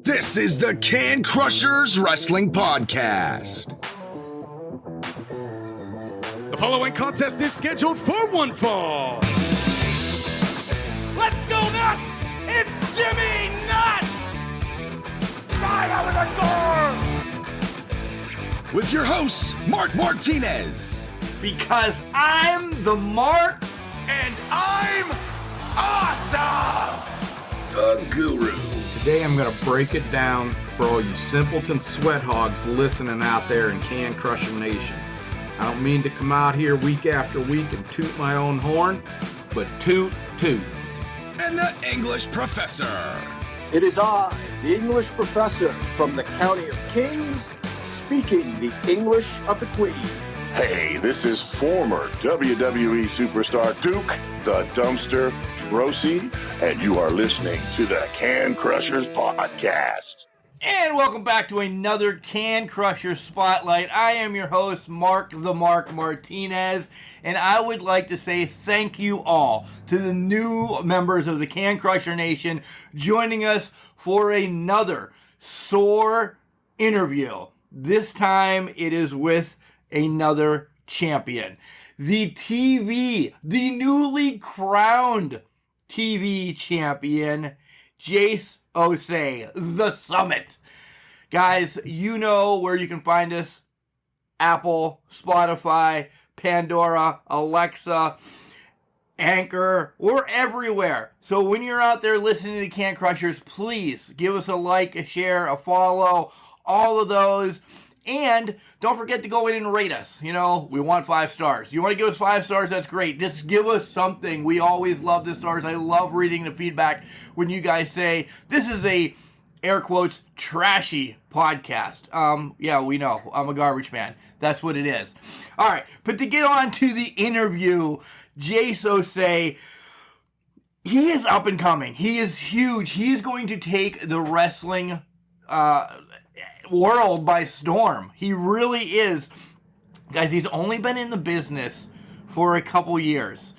This is the Can Crushers Wrestling Podcast. The following contest is scheduled for one fall. Let's go nuts! It's Jimmy Nuts! Right out of the door! With your hosts, Mark Martinez. Because I'm the Mark and I'm awesome! The Guru. Today I'm going to break it down for all you simpleton sweat hogs listening out there in Can Crusher Nation. I don't mean to come out here week after week and toot my own horn, but toot toot. And the English Professor. It is I, the English professor from the County of Kings, speaking the English of the Queen. Hey, this is former WWE superstar Duke the Dumpster Drosy, and you are listening to the Can Crushers Podcast. And welcome back to another Can Crusher Spotlight. I am your host, Mark the Mark Martinez, and I would like to say thank you all to the new members of the Can Crusher Nation joining us for another SOAR interview. This time it is with another champion. The newly crowned TV champion, Jace Osei, the Summit. Guys, you know where you can find us. Apple, Spotify, Pandora, Alexa, Anchor, we're everywhere. So when you're out there listening to Can Crushers, please give us a like, a share, a follow, all of those. And don't forget to go in and rate us. You know, we want 5 stars. You want to give us 5 stars? That's great. Just give us something. We always love the stars. I love reading the feedback when you guys say, this is a, air quotes, trashy podcast. Yeah, we know. I'm a garbage man. That's what it is. All right. But to get on to the interview, Jace Osei, he is up and coming. He is huge. He is going to take the wrestling world by storm. He really is. Guys, he's only been in the business for a couple years,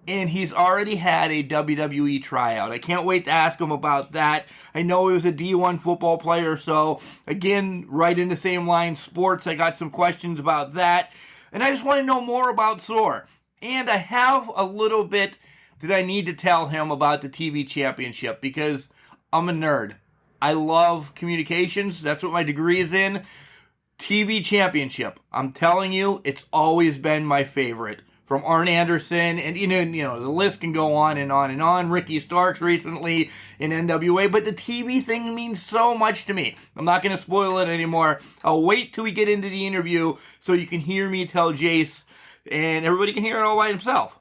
and he's already had a WWE tryout. I can't wait to ask him about that. I know he was a D1 football player, so again, right in the same line, sports, I got some questions about that, and I just want to know more about SOAR. And I have a little bit that I need to tell him about the TV championship, because I'm a nerd. I love communications. That's what my degree is in. TV championship. I'm telling you, it's always been my favorite. From Arn Anderson, and you know, the list can go on and on and on. Ricky Starks recently in NWA, but the TV thing means so much to me. I'm not going to spoil it anymore. I'll wait till we get into the interview so you can hear me tell Jace, and everybody can hear it all by himself.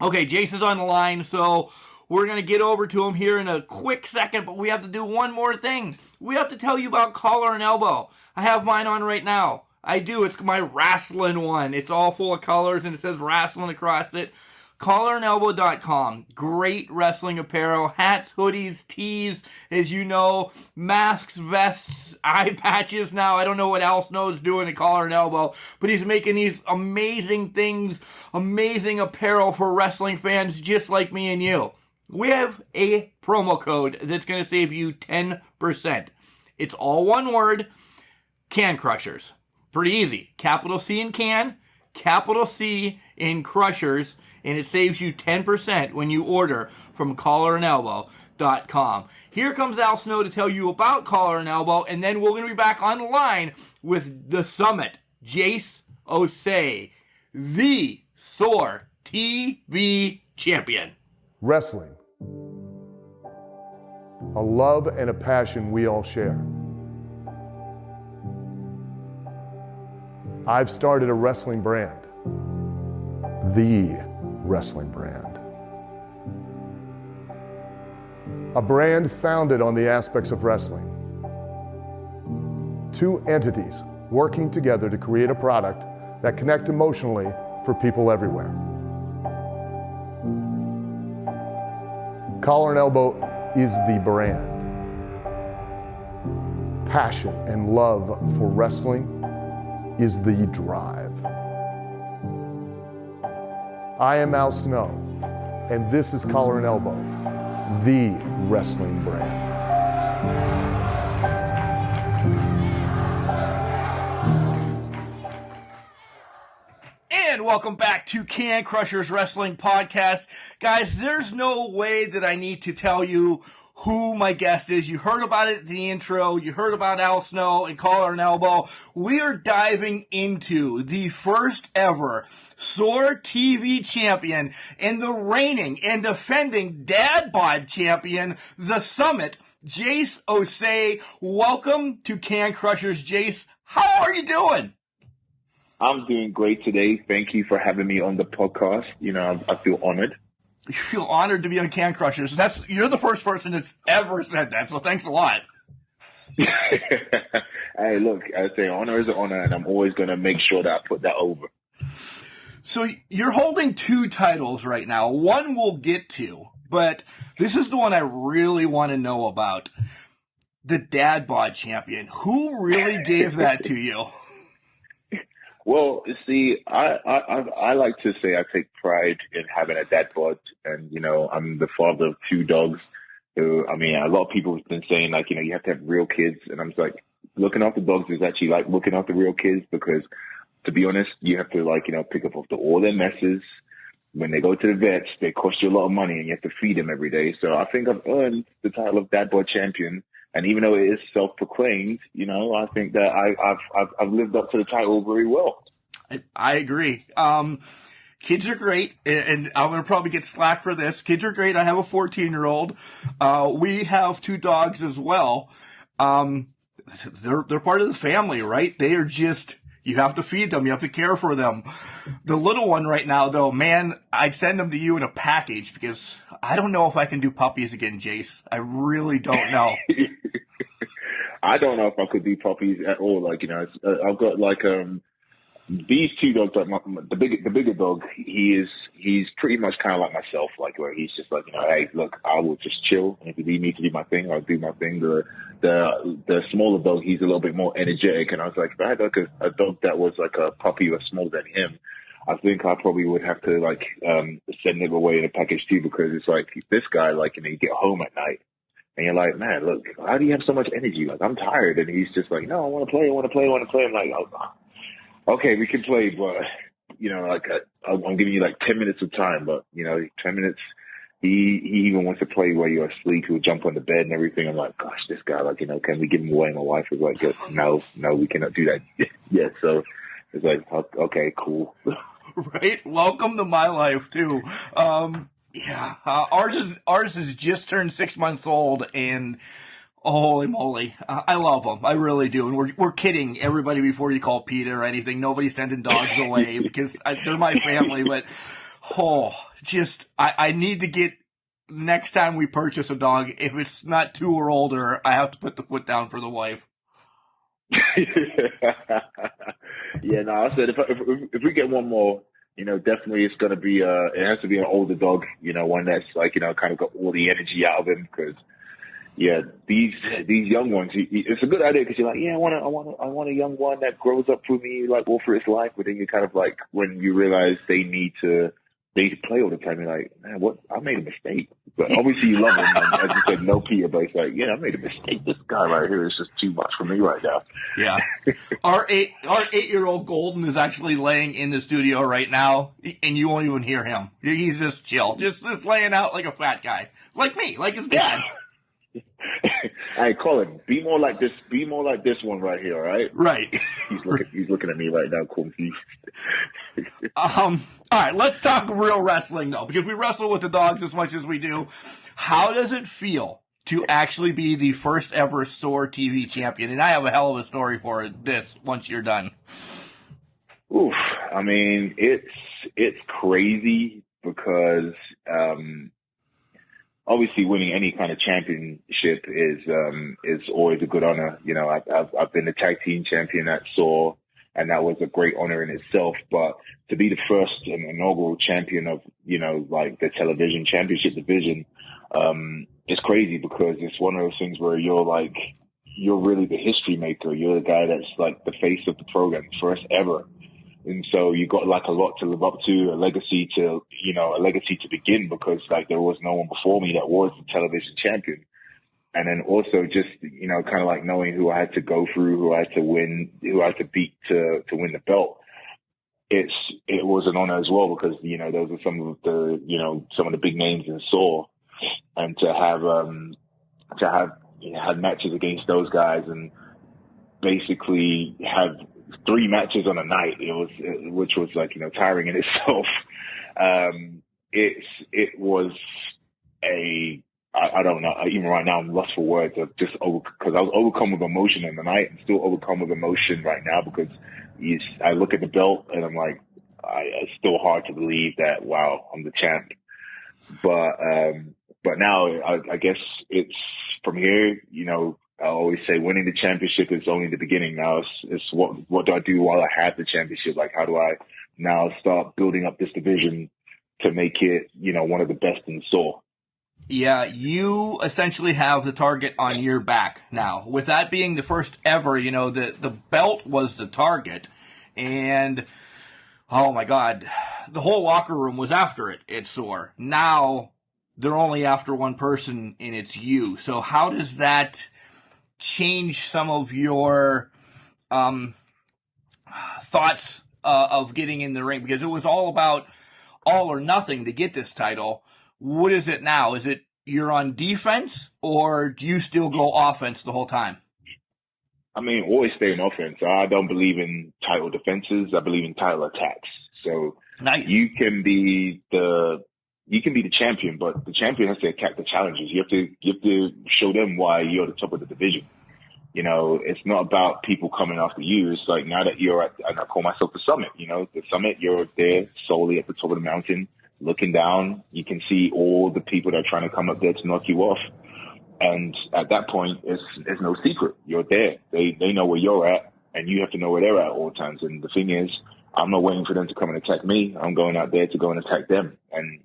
Okay, Jace is on the line, so we're going to get over to him here in a quick second, but we have to do one more thing. We have to tell you about Collar and Elbow. I have mine on right now. I do. It's my wrestling one. It's all full of colors, and it says wrestling across it. CollarandElbow.com. Great wrestling apparel. Hats, hoodies, tees, as you know. Masks, vests, eye patches now. I don't know what else Noah's doing at Collar and Elbow, but he's making these amazing things, amazing apparel for wrestling fans just like me and you. We have a promo code that's going to save you 10%. It's all one word, Can Crushers. Pretty easy. Capital C in Can, capital C in Crushers, and it saves you 10% when you order from CollarandElbow.com. Here comes Al Snow to tell you about Collar and Elbow, and then we're going to be back on the line with the Summit, Jace Osei, the SOAR TV Champion. Wrestling. A love and a passion we all share. I've started a wrestling brand. The wrestling brand. A brand founded on the aspects of wrestling. 2 entities working together to create a product that connect emotionally for people everywhere. Collar and Elbow is the brand. Passion and love for wrestling is the drive. I am Al Snow, and this is Collar and Elbow, the wrestling brand. And welcome back to Can Crushers Wrestling Podcast. Guys, there's no way that I need to tell you who my guest is. You heard about it in the intro. You heard about Al Snow and Collar and Elbow. We are diving into the first ever SOAR TV Champion and the reigning and defending Dad Bod Champion, The Summit, Jace Osei. Welcome to Can Crushers, Jace. How are you doing? I'm doing great today. Thank you for having me on the podcast. You know, I feel honored. You feel honored to be on Can Crushers. You're the first person that's ever said that, so thanks a lot. Hey, look, I say honor is an honor, and I'm always going to make sure that I put that over. So you're holding two titles right now. One we'll get to, but this is the one I really want to know about. The Dad Bod Champion. Who really gave that to you? Well, see, I like to say I take pride in having a dad bod, and, you know, I'm the father of two dogs who, I mean, a lot of people have been saying, like, you know, you have to have real kids, and I'm just like, looking after dogs is actually like looking after real kids, because, to be honest, you have to, like, you know, pick up after all their messes. When they go to the vets, they cost you a lot of money, and you have to feed them every day. So I think I've earned the title of Dad Bod Champion. And even though it is self-proclaimed, you know, I think that I've lived up to the title very well. I agree. Kids are great, and I'm going to probably get slack for this. Kids are great. I have a 14-year-old. We have two dogs as well. They're part of the family, right? They are just, you have to feed them. You have to care for them. The little one right now, though, man, I'd send them to you in a package, because I don't know if I can do puppies again, Jace. I really don't know. I don't know if I could do puppies at all. Like, you know, I've got like these two dogs. Like the bigger dog, he's pretty much kind of like myself. Like, where he's just like, you know, hey, look, I will just chill, and if you need me to do my thing, I'll do my thing. The smaller dog, he's a little bit more energetic, and I was like, if I had like a dog that was like a puppy or smaller than him, I think I probably would have to like send him away in a package too, because it's like this guy, like, you know, you get home at night. And you're like, man, look, how do you have so much energy? Like, I'm tired. And he's just like, no, I want to play. I'm like, oh, okay, we can play. But, you know, like, I'm giving you like 10 minutes of time. But, you know, 10 minutes, he even wants to play while you're asleep. He'll jump on the bed and everything. I'm like, gosh, this guy, like, you know, can we give him away? My wife was like, no, we cannot do that yet. So it's like, okay, cool. Right? Welcome to my life, too. Yeah, ours has just turned 6 months old, and holy moly, I love them. I really do. And we're kidding everybody before you call PETA or anything. Nobody's sending dogs away because they're my family. But I need to get, next time we purchase a dog, if it's not 2 or older, I have to put the foot down for the wife. Yeah, no, I said if we get one more, you know, definitely it's going to be, it has to be an older dog, you know, one that's like, you know, kind of got all the energy out of him, because, yeah, these young ones, it's a good idea, because you're like, yeah, I want a young one that grows up with me, like, all through his life, but then you kind of like, when you realize they need to play all the time, you're like, man, what, I made a mistake. But obviously you love him, and as you said, no Peter, but it's like, yeah, I made a mistake. This guy right here is just too much for me right now. Yeah. Our 8-year-old Golden is actually laying in the studio right now, and you won't even hear him. He's just chill, just laying out like a fat guy, like me, like his dad. Hey, Colin, be more like this one right here, all right? Right. He's looking at me right now, confused. All right, let's talk real wrestling, though, because we wrestle with the dogs as much as we do. How does it feel to actually be the first ever SOAR TV champion? And I have a hell of a story for this once you're done. Oof. I mean, it's crazy, because obviously winning any kind of championship is always a good honor. You know, I've been the tag team champion at SOAR, and that was a great honor in itself. But to be the first and inaugural champion of, you know, like the television championship division, it's crazy, because it's one of those things where you're really the history maker. You're the guy that's like the face of the program, first ever. And so you got like a lot to live up to, a legacy to begin, because like there was no one before me that was the television champion. And then also just, you know, kind of like knowing who I had to go through, who I had to win, who I had to beat to win the belt. it was an honor as well, because those are some of the big names in SOAR, and to have had matches against those guys and basically have 3 matches on a night, which was like tiring in itself. It was I don't know, even right now I'm lost for words of just because I was overcome with emotion in the night, and still overcome with emotion right now, because I look at the belt and I'm like, it's still hard to believe that, wow, I'm the champ. But now I guess it's from here, I always say winning the championship is only the beginning. Now it's what do I do while I have the championship? Like, how do I now start building up this division to make it, one of the best in SOAR? Yeah, you essentially have the target on your back now. With that being the first ever, the belt was the target, and oh my God, the whole locker room was after it at SOAR. Now they're only after one person, and it's you. So how does that change some of your thoughts of getting in the ring? Because it was all about all or nothing to get this title. What is it now? Is it you're on defense, or do you still go offense the whole time? I mean, always stay in offense. I don't believe in title defenses. I believe in title attacks. So nice. You can be the champion, but the champion has to attack the challengers. You have to show them why you're the top of the division. It's not about people coming after you. It's like, now that you're and I call myself the summit. The summit, you're there solely at the top of the mountain, looking down. You can see all the people that are trying to come up there to knock you off. And at that point, it's no secret. You're there. They know where you're at, and you have to know where they're at at all times. And the thing is, I'm not waiting for them to come and attack me. I'm going out there to go and attack them. And,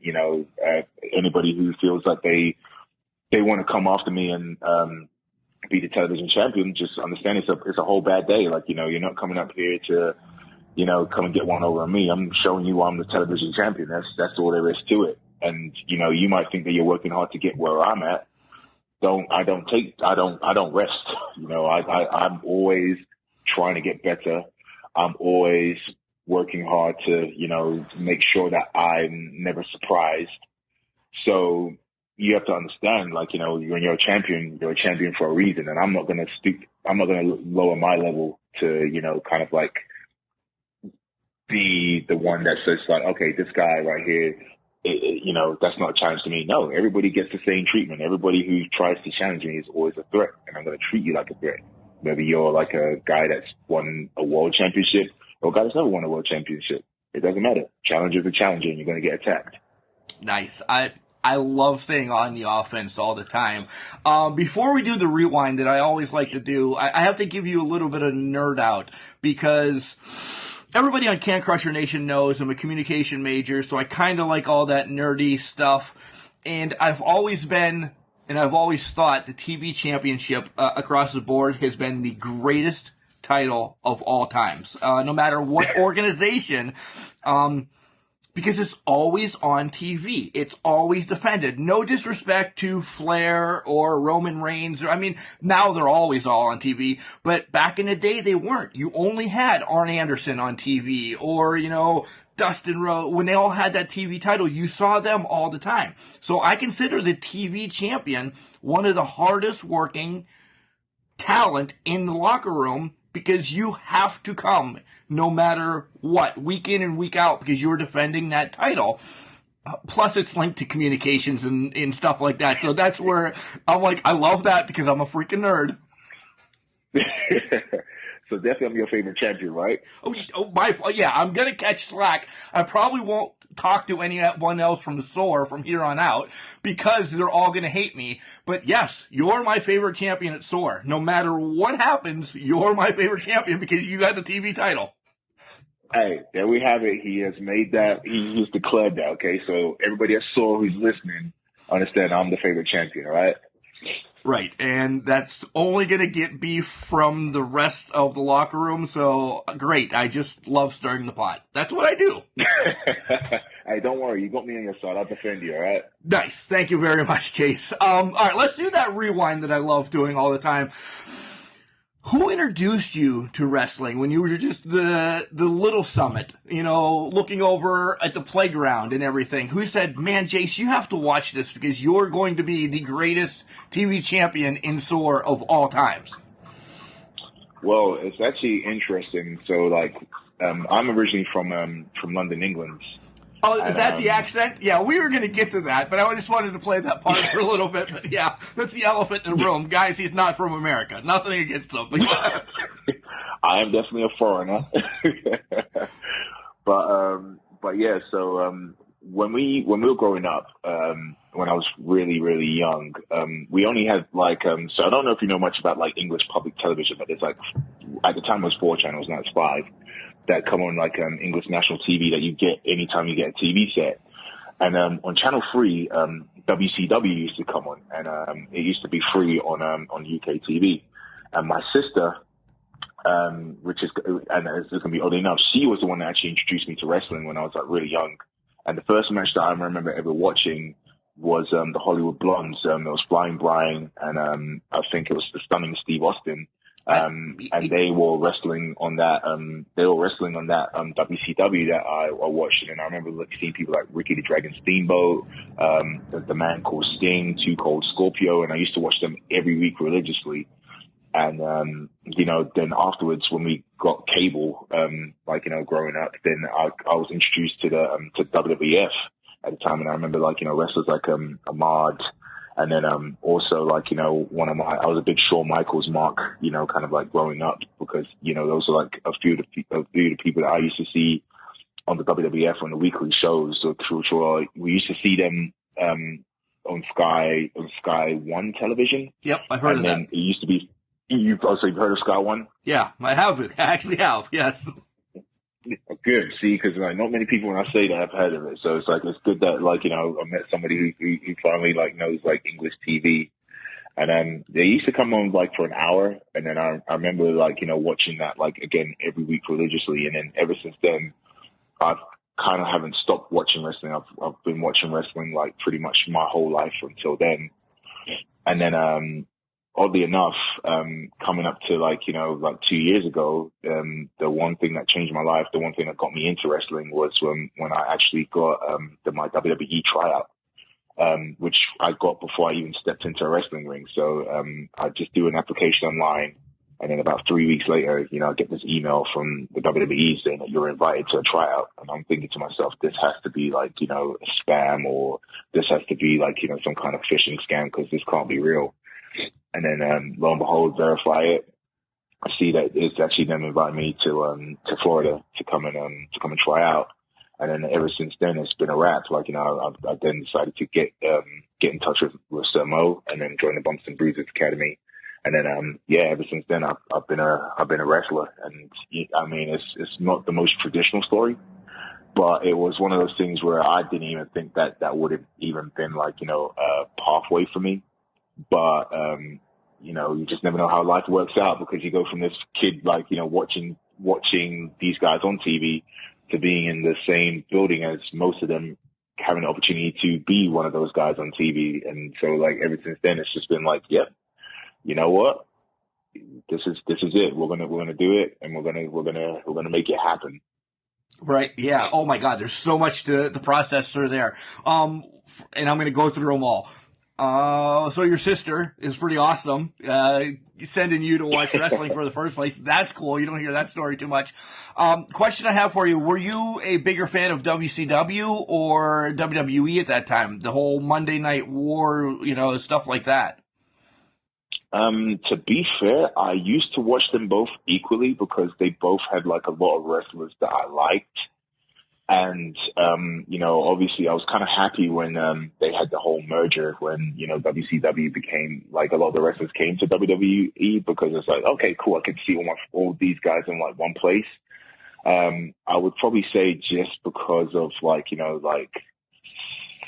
anybody who feels like they want to come after me and be the television champion, just understand it's a whole bad day. Like, you're not coming up here to, come and get one over on me. I'm showing you I'm the television champion. That's all there is to it. And, you might think that you're working hard to get where I'm at. I don't rest. I'm always trying to get better. I'm always working hard to, make sure that I'm never surprised. So you have to understand, like, when you're a champion for a reason. And I'm not going to lower my level to, kind of like be the one that says like, okay, this guy right here, that's not a challenge to me. No, everybody gets the same treatment. Everybody who tries to challenge me is always a threat, and I'm going to treat you like a threat. Whether you're like a guy that's won a world championship or a guy that's never won a world championship, it doesn't matter. Challenger is a challenger, and you're going to get attacked. Nice. I love staying on the offense all the time. Before we do the rewind that I always like to do, I have to give you a little bit of nerd out, because everybody on Can Crusher Nation knows I'm a communication major, so I kind of like all that nerdy stuff. And I've always been, and I've always thought the TV championship across the board has been the greatest title of all times, no matter what organization, because it's always on TV. It's always defended. No disrespect to Flair or Roman Reigns. Now they're always all on TV, but back in the day they weren't. You only had Arn Anderson on TV, or, Dustin Rhodes. When they all had that TV title, you saw them all the time. So I consider the TV champion one of the hardest working talent in the locker room, because you have to come no matter what, week in and week out, because you're defending that title. Plus, it's linked to communications and stuff like that. So that's where I'm like, I love that, because I'm a freaking nerd. So definitely I'm your favorite champion, right? Yeah, I'm going to catch slack. I probably won't talk to anyone else from the SOAR from here on out, because they're all going to hate me. But yes, you're my favorite champion at SOAR. No matter what happens, you're my favorite champion, because you got the TV title. Hey, there we have it. He has made that. He has declared that, okay? So everybody at SOAR who's listening, understand I'm the favorite champion, all right? Right, and that's only going to get beef from the rest of the locker room, so great. I just love stirring the pot. That's what I do. Hey, don't worry. You got me on your side. I'll defend you, all right? Nice. Thank you very much, Chase. All right, let's do that rewind that I love doing all the time. Who introduced you to wrestling when you were just the little summit, looking over at the playground and everything? Who said, man, Jace, you have to watch this because you're going to be the greatest TV champion in SOAR of all times? Well, it's actually interesting. So, I'm originally from London, England. Oh, is that the accent? Yeah, we were going to get to that, but I just wanted to play that part for a little bit. But yeah, that's the elephant in the room. Guys, he's not from America. Nothing against him. I am definitely a foreigner. But yeah, so when we were growing up, when I was really, really young, we only had so I don't know if you know much about English public television, but there's at the time it was 4 channels, now it's 5. That come on English national TV that you get anytime you get a TV set. And on Channel 3, WCW used to come on, and it used to be free on UK TV. And my sister, which is, and it's going to be odd enough, she was the one that actually introduced me to wrestling when I was really young. And the first match that I remember ever watching was the Hollywood Blondes. It was Flying Brian, and I think it was the Stunning Steve Austin. And they were wrestling on that. WCW that I watched, and I remember seeing people like Ricky the Dragon Steamboat, the Man Called Sting, Too Cold Scorpio, and I used to watch them every week religiously. And then afterwards, when we got cable, growing up, then I was introduced to to WWF at the time, and I remember wrestlers like Ahmad. And then also I was a big Shawn Michaels mark, kind of growing up, because those are a few of the people that I used to see on the WWF on the weekly shows. So we used to see them on Sky One television. Yep, I've heard of that. And then it used to be. You've heard of Sky One? Yeah, I have. I actually have. Yes. Good. See, because not many people when I say that have heard of it, so it's good that I met somebody who finally knows English TV, and they used to come on for an hour, and then I remember watching that again every week religiously, and then ever since then I've kind of haven't stopped watching wrestling. I've been watching wrestling pretty much my whole life until then, and then oddly enough, coming up to 2 years ago, the one thing that changed my life, the one thing that got me into wrestling was when I actually got my WWE tryout, which I got before I even stepped into a wrestling ring. So I just do an application online, and then about 3 weeks later, I get this email from the WWE saying that you're invited to a tryout. And I'm thinking to myself, this has to be a spam, or this has to be some kind of phishing scam, because this can't be real. And then, lo and behold, verify it. I see that it's actually them inviting me to Florida to come and try out. And then ever since then, it's been a wrap. I then decided to get in touch with Sir Mo, and then join the Bumps and Bruises Academy. And then, ever since then, I've been a wrestler. And I mean, it's not the most traditional story, but it was one of those things where I didn't even think that would have even been a pathway for me. But, you just never know how life works out, because you go from this kid, watching these guys on TV to being in the same building as most of them, having the opportunity to be one of those guys on TV. And so ever since then, it's just been yep, you know what? This is it. We're going to do it, and we're going to make it happen. Right. Yeah. Oh my God. There's so much to process through there. And I'm going to go through them all. So your sister is pretty awesome, sending you to watch wrestling for the first place. That's cool. You don't hear that story too much. Question I have for you. Were you a bigger fan of WCW or WWE at that time? The whole Monday Night War, stuff like that. To be fair, I used to watch them both equally, because they both had a lot of wrestlers that I liked. And, obviously I was kind of happy when they had the whole merger, when, WCW became, a lot of the wrestlers came to WWE, because it's okay, cool, I can see all these guys in, one place. I would probably say just because of,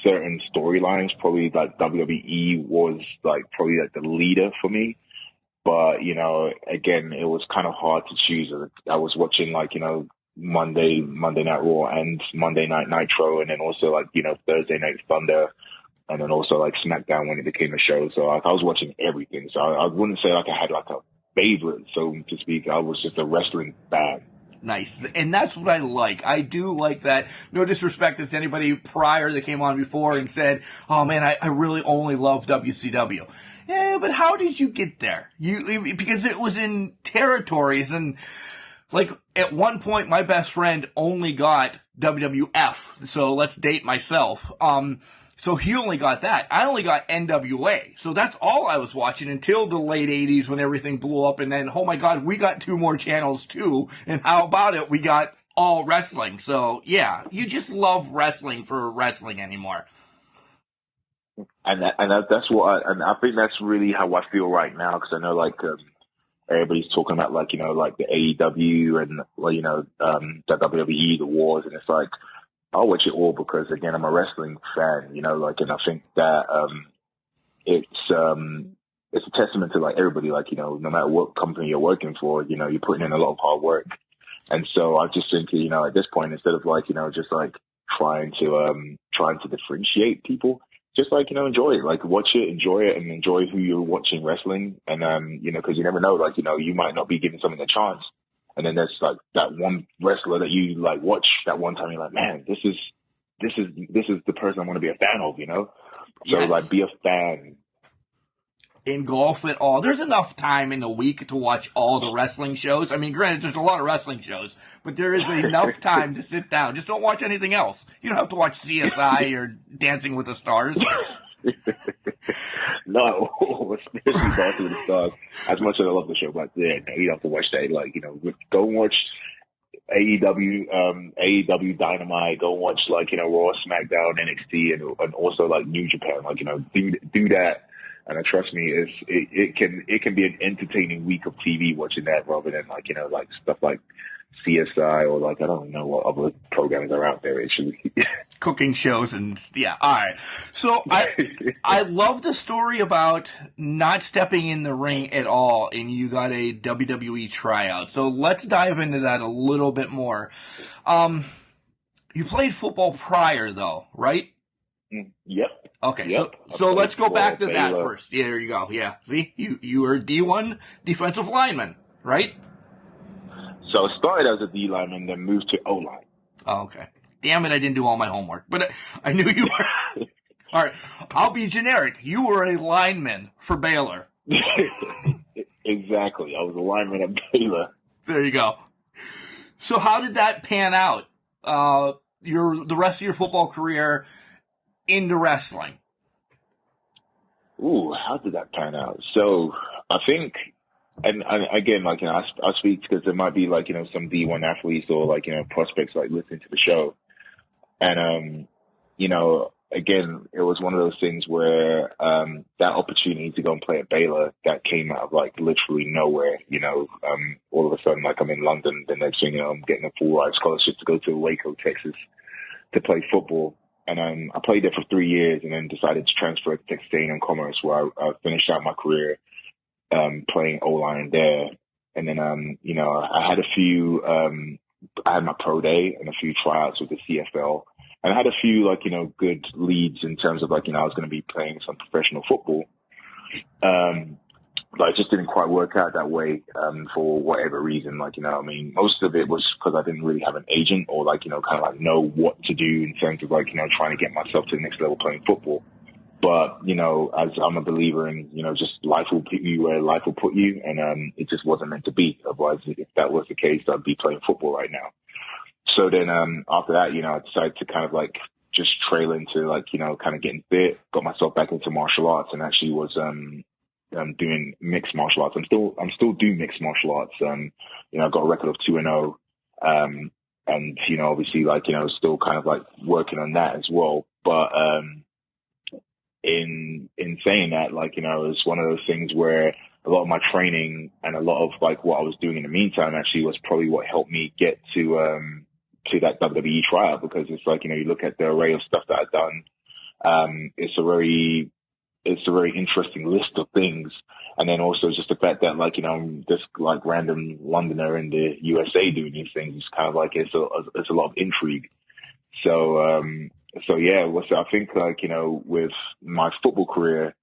certain storylines, probably, WWE was, probably, the leader for me. But, again, it was kind of hard to choose. I was watching, Monday Night Raw and Monday Night Nitro, and then also Thursday Night Thunder, and then also SmackDown when it became a show. So I was watching everything. So I wouldn't say I had a favorite, so to speak. I was just a wrestling fan. Nice. And that's what I like. I do like that. No disrespect to anybody prior that came on before and said, oh man, I really only love WCW. Yeah, but how did you get there? Because it was in territories, and like at one point my best friend only got WWF. So let's date myself. So he only got that. I only got NWA. So that's all I was watching until the late 80s when everything blew up. And then, oh my God, we got 2 more channels too. And how about it? We got all wrestling. So yeah, you just love wrestling for wrestling anymore. And that's what I think that's really how I feel right now. Because I know like everybody's talking about like, you know, like the AEW and, well, you know, the WWE, the wars. And it's like, I'll watch it all because, again, I'm a wrestling fan, you know, like, and I think that it's a testament to, like, everybody, like, you know, no matter what company you're working for, you know, you're putting in a lot of hard work. And so I just think, you know, at this point, instead of, like, you know, just, like, trying to differentiate people, just, like, you know, enjoy it. Like, watch it, enjoy it, and enjoy who you're watching wrestling. And, you know, because you never know, like, you know, you might not be giving something a chance. And then there's like that one wrestler that you like watch that one time. You're like, man, this is the person I want to be a fan of, you know? So Yes. like, be a fan. Engulf it all. There's enough time in the week to watch all the wrestling shows. I mean, granted, there's a lot of wrestling shows, but there is enough time to sit down. Just don't watch anything else. You don't have to watch CSI or Dancing with the Stars. No, especially Dancing with the Stars. As much as I love the show, but yeah, you have to watch that. Like, you know, go watch AEW Dynamite. Go watch like, you know, Raw, SmackDown, NXT, and also like New Japan. Like, you know, do that. And trust me, it can be an entertaining week of TV watching that rather than like, you know, like stuff like CSI or like, I don't know what other programs are out there actually. Cooking shows and yeah. All right. So I love the story about not stepping in the ring at all and you got a WWE tryout. So let's dive into that a little bit more. You played football prior though, right? Yep. Okay, yep. So let's go back to that Baylor. first. Yeah, there you go. Yeah. See, you were a D1 defensive lineman, right? So I started as a D lineman, then moved to O line. Oh, okay. Damn it, I didn't do all my homework, but I knew you were. All right, I'll be generic. You were a lineman for Baylor. Exactly. I was a lineman at Baylor. There you go. So how did that pan out? The rest of your football career into wrestling. Ooh, how did that pan out? So I think, and again, like, you know, I speak because there might be like, you know, some D1 athletes or like, you know, prospects like listening to the show. And, you know, again, it was one of those things where that opportunity to go and play at Baylor, that came out of like literally nowhere, you know. All of a sudden, like I'm in London, the next thing, you know, I'm getting a full ride scholarship to go to Waco, Texas to play football. And I played there for 3 years and then decided to transfer to Texas A&M Commerce, where I finished out my career playing O-line there. And then, you know, I had I had my pro day and a few tryouts with the CFL. And I had a few, like, you know, good leads in terms of, like, you know, I was going to be playing some professional football. But it just didn't quite work out that way for whatever reason. Like, you know, I mean, most of it was because I didn't really have an agent or, like, you know, kind of like know what to do in terms of, like, you know, trying to get myself to the next level playing football. But, you know, as I'm a believer in, you know, just life will put you where life will put you. And it just wasn't meant to be. Otherwise, if that was the case, I'd be playing football right now. So then after that, you know, I decided to kind of like just trail into, like, you know, kind of getting fit, got myself back into martial arts, and actually was doing mixed martial arts. I'm still doing mixed martial arts. You know, I've got a record of 2-0. And, you know, obviously, like, you know, still kind of like working on that as well. But in saying that, like, you know, it's one of those things where a lot of my training and a lot of like what I was doing in the meantime actually was probably what helped me get to that WWE tryout, because it's like, you know, you look at the array of stuff that I've done. It's a very interesting list of things. And then also just the fact that, like, you know, I'm this like random Londoner in the USA doing these things. It's kind of like, it's a lot of intrigue. So yeah, I think, like, you know, with my football career,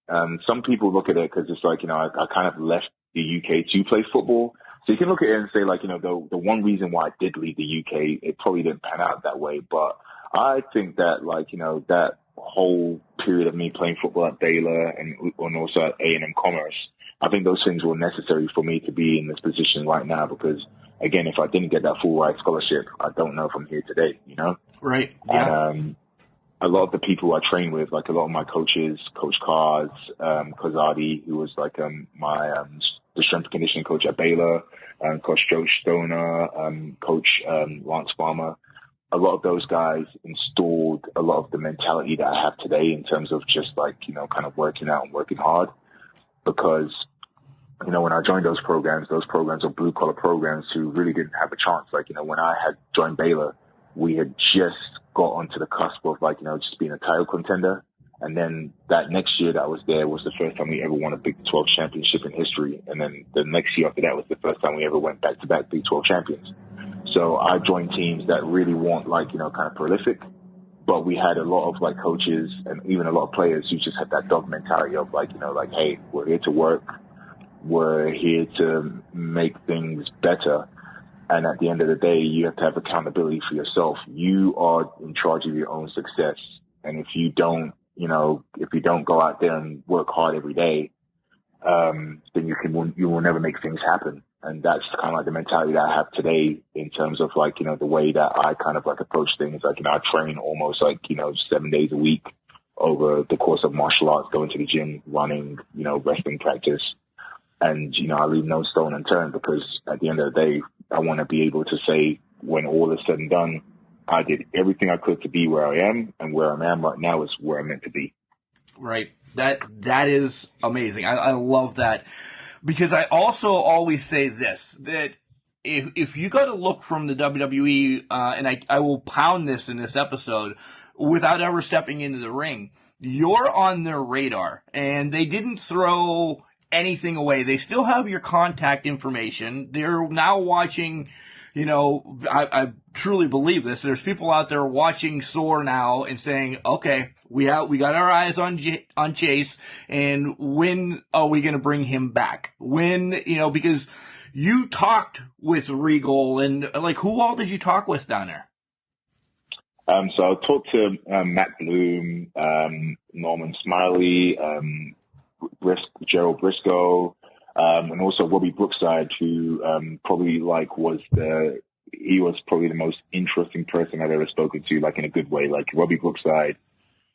some people look at it because it's like, you know, I kind of left the UK to play football. So you can look at it and say, like, the one reason why I did leave the UK, it probably didn't pan out that way. But I think that, like, that whole period of me playing football at Baylor and also at A&M Commerce, I think those things were necessary for me to be in this position right now because, again, if I didn't get that full ride scholarship, I don't know if I'm here today, Right. Yeah. And a lot of the people I train with, like a lot of my coaches, Coach Cars, Kozadi, who was like the strength and conditioning coach at Baylor, Coach Joe Stoner, Coach Lance Farmer, a lot of those guys installed a lot of the mentality that I have today in terms of just like, kind of working out and working hard because, when I joined those programs are blue collar programs who really didn't have a chance. Like, when I had joined Baylor, we had just got onto the cusp of like, just being a title contender. And then that next year that I was there was the first time we ever won a Big 12 championship in history. And then the next year after that was the first time we ever went back-to-back Big 12 champions. So I joined teams that really weren't like, kind of prolific, but we had a lot of like coaches and even a lot of players who just had that dog mentality of like, like, hey, we're here to work. We're here to make things better. And at the end of the day, you have to have accountability for yourself. You are in charge of your own success. And if you don't go out there and work hard every day, then you will never make things happen. And that's kind of like the mentality that I have today in terms of like, the way that I kind of like approach things. Like, I train almost like, 7 days a week over the course of martial arts, going to the gym, running, wrestling practice. And, I leave no stone unturned because at the end of the day, I want to be able to say when all is said and done, I did everything I could to be where I am, and where I am right now is where I'm meant to be. Right. That is amazing. I love that because I also always say this, that if you got to look from the WWE, and I will pound this in this episode without ever stepping into the ring, you're on their radar and they didn't throw anything away. They still have your contact information. They're now watching, I truly believe this. There's people out there watching SOAR now and saying, okay, we got our eyes on Jace, and when are we going to bring him back? When, because you talked with Regal and like, who all did you talk with down there? So I talked to Matt Bloom, Norman Smiley, Gerald Briscoe, and also Robbie Brookside, who probably like was probably the most interesting person I've ever spoken to, like in a good way. Like Robbie Brookside,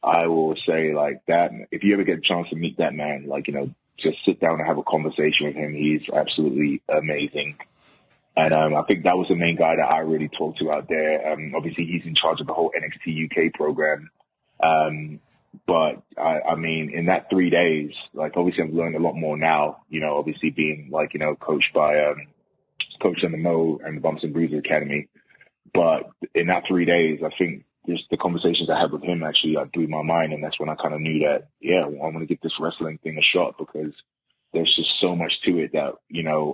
I will say like that. If you ever get a chance to meet that man, like, just sit down and have a conversation with him. He's absolutely amazing. And I think that was the main guy that I really talked to out there. Obviously, he's in charge of the whole NXT UK program. But I mean, in that 3 days, like obviously I've learned a lot more now, obviously being like, coached by coached in the Mo and the Bumps and Bruises Academy. But in that 3 days, I think just the conversations I had with him actually blew my mind. And that's when I kind of knew that, yeah, I'm going to give this wrestling thing a shot because there's just so much to it that,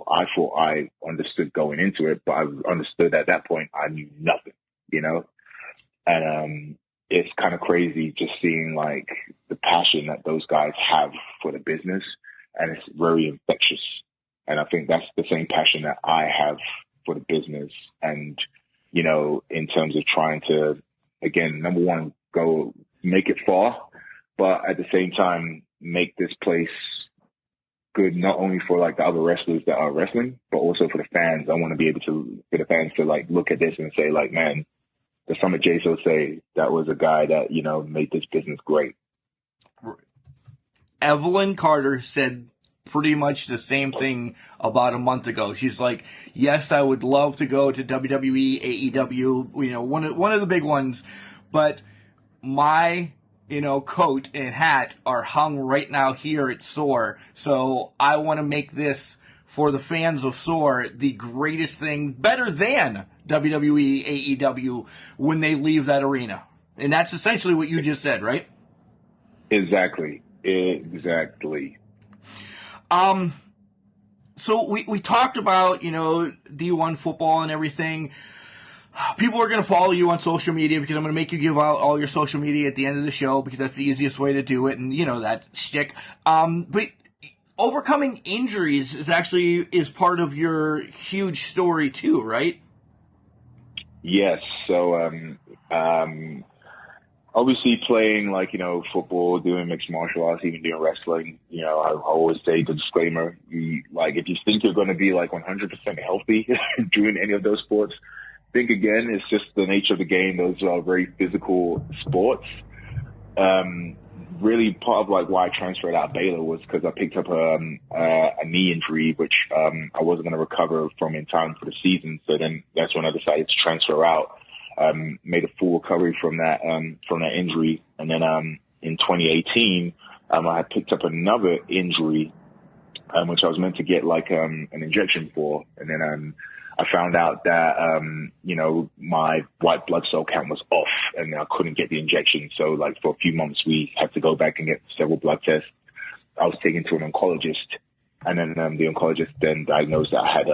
I thought I understood going into it, but I understood at that point I knew nothing, and it's kind of crazy just seeing like the passion that those guys have for the business, and it's very infectious. And I think that's the same passion that I have for the business. And, in terms of trying to, again, number one, go make it far, but at the same time, make this place good, not only for like the other wrestlers that are wrestling, but also for the fans. I want to be able for the fans to like look at this and say like, man, the son of Jace Osei, that was a guy that, made this business great. Evelyn Carter said pretty much the same thing about a month ago. She's like, yes, I would love to go to WWE, AEW, one of the big ones, but my, coat and hat are hung right now here at SOAR. So I want to make this, for the fans of SOAR, the greatest thing, better than WWE, AEW, when they leave that arena. And that's essentially what you just said, right? Exactly. So we talked about, D1 football and everything. People are going to follow you on social media because I'm going to make you give out all your social media at the end of the show because that's the easiest way to do it. And, that shtick. But overcoming injuries is part of your huge story too, right? Yes. So, obviously playing football, doing mixed martial arts, even doing wrestling, I always say the disclaimer, if you think you're going to be 100% healthy doing any of those sports, think again. It's just the nature of the game. Those are very physical sports. Really part of why I transferred out of Baylor was because I picked up a knee injury, which I wasn't going to recover from in time for the season. So then that's when I decided to transfer out. Made a full recovery from that injury, and then in 2018, I had picked up another injury, which I was meant to get an injection for, and then I found out that my white blood cell count was off, and I couldn't get the injection. So for a few months, we had to go back and get several blood tests. I was taken to an oncologist, and then the oncologist then diagnosed that I had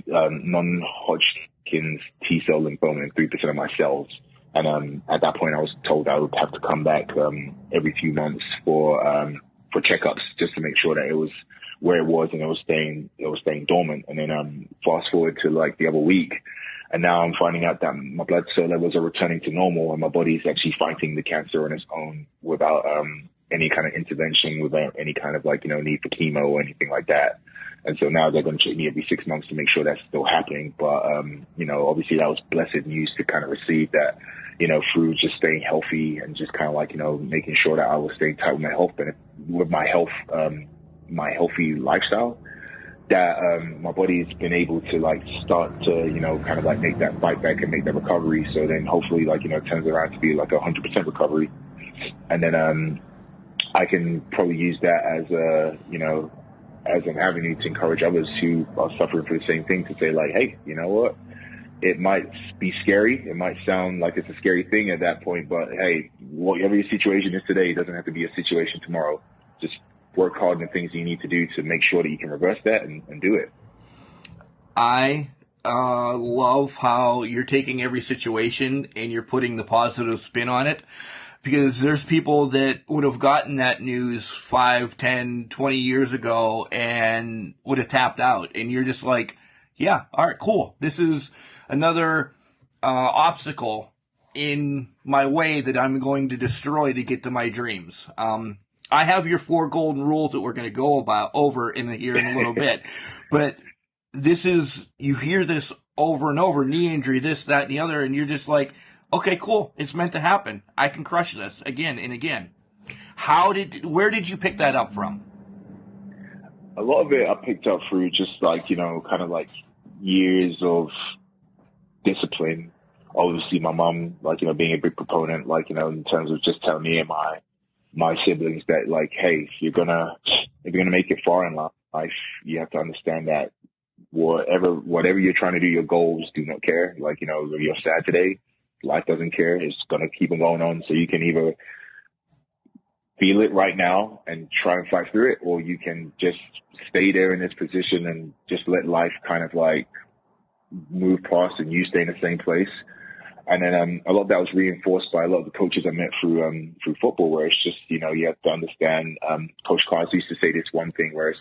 non-Hodgkin's T-cell lymphoma in 3% of my cells. And at that point, I was told I would have to come back every few months for checkups, just to make sure that it was where it was and it was staying dormant. And then fast forward to the other week, and now I'm finding out that my blood cell levels are returning to normal, and my body's actually fighting the cancer on its own without any kind of intervention, without any kind of need for chemo or anything like that. And so now they're going to check me every 6 months to make sure that's still happening. But, obviously that was blessed news to kind of receive that, through just staying healthy and just kind of making sure that I was staying tight with my health, and with my health, my healthy lifestyle, that my body's been able to start to, make that fight back and make that recovery. So then hopefully it turns around to be 100% recovery. And then I can probably use that as an avenue to encourage others who are suffering for the same thing to say hey, you know what? It might be scary. It might sound like it's a scary thing at that point, but hey, whatever your situation is today, it doesn't have to be a situation tomorrow. Just work hard on the things you need to do to make sure that you can reverse that and do it. I love how you're taking every situation and you're putting the positive spin on it. Because there's people that would have gotten that news 5, 10, 20 years ago and would have tapped out. And you're just yeah, all right, cool. This is another obstacle in my way that I'm going to destroy to get to my dreams. I have your 4 golden rules that we're going to go over here in a little bit. But this is, you hear this over and over, knee injury, this, that, and the other, and you're just okay, cool. It's meant to happen. I can crush this again and again. Where did you pick that up from? A lot of it I picked up through just years of discipline. Obviously my mom, being a big proponent, in terms of just telling me and my siblings that hey, if you're gonna make it far in life, you have to understand that whatever you're trying to do, your goals do not care. If you're sad today, life doesn't care. It's going to keep on going on. So you can either feel it right now and try and fight through it, or you can just stay there in this position and just let life kind of move past and you stay in the same place. And then a lot of that was reinforced by a lot of the coaches I met through football, where it's just, you have to understand, Coach Cards used to say this one thing where it's,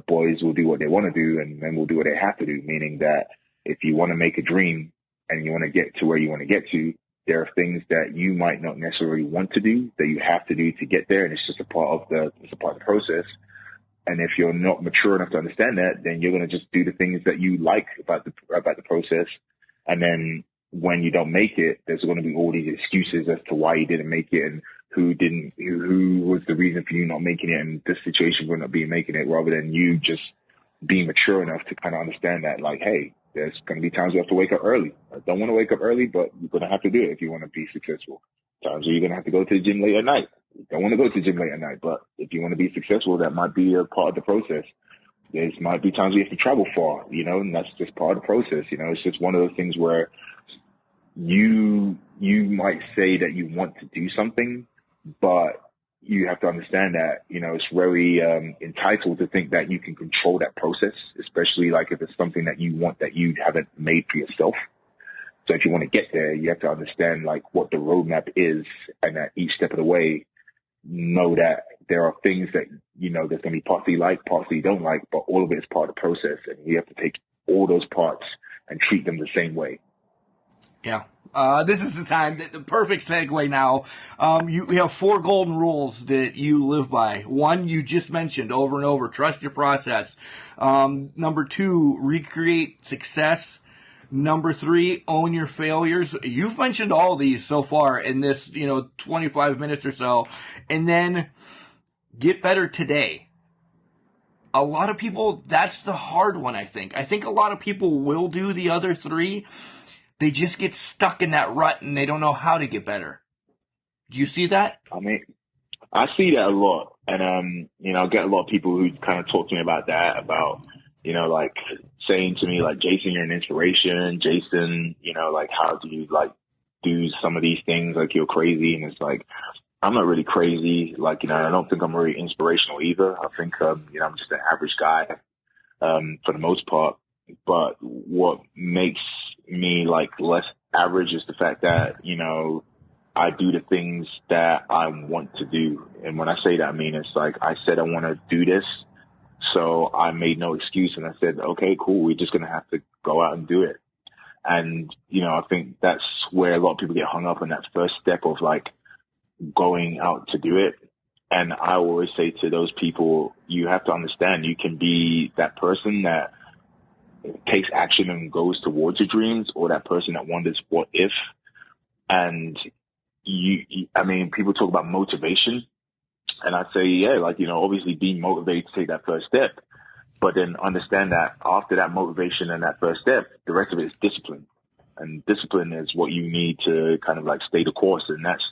boys will do what they want to do and men will do what they have to do, meaning that if you want to make a dream and you want to get to where you want to get to, there are things that you might not necessarily want to do that you have to do to get there, and it's just a part of the process. And if you're not mature enough to understand that, then you're going to just do the things that you like about the process. And then when you don't make it, there's going to be all these excuses as to why you didn't make it and who was the reason for you not making it, and this situation for not being making it, rather than you just being mature enough to kind of understand that, hey, there's going to be times you have to wake up early. I don't want to wake up early, but you're going to have to do it if you want to be successful. Times where you're going to have to go to the gym late at night. You don't want to go to the gym late at night, but if you want to be successful, that might be a part of the process. There might be times where you have to travel far, and that's just part of the process. It's just one of those things where you might say that you want to do something, but you have to understand that, it's very entitled to think that you can control that process, especially if it's something that you want that you haven't made for yourself. So if you want to get there, you have to understand what the roadmap is, and at each step of the way, know that there are things that, you know, there's going to be parts that you like, parts that you don't like, but all of it is part of the process. And you have to take all those parts and treat them the same way. Yeah. This is the time, the perfect segue now. You have 4 golden rules that you live by. 1, you just mentioned over and over, trust your process. Number 2, recreate success. Number 3, own your failures. You've mentioned all of these so far in this, 25 minutes or so. And then get better today. A lot of people, that's the hard one, I think. I think a lot of people will do the other 3. They just get stuck in that rut and they don't know how to get better. Do you see that? I mean, I see that a lot. And, I get a lot of people who kind of talk to me about that, about, like saying to me, like, Jason, you're an inspiration. Jason, like, how do you, like, do some of these things? Like, you're crazy. And it's like, I'm not really crazy. Like, I don't think I'm really inspirational either. I think, I'm just an average guy, for the most part. But what makes me like less average is the fact that, I do the things that I want to do. And when I say that, I mean, it's like, I said, I want to do this. So I made no excuse and I said, okay, cool. We're just going to have to go out and do it. And, I think that's where a lot of people get hung up on, that first step of like going out to do it. And I always say to those people, you have to understand, you can be that person that takes action and goes towards your dreams, or that person that wonders what if. And people talk about motivation, and I say, yeah, like, obviously being motivated to take that first step, but then understand that after that motivation and that first step, the rest of it is discipline. And discipline is what you need to kind of like stay the course. And that's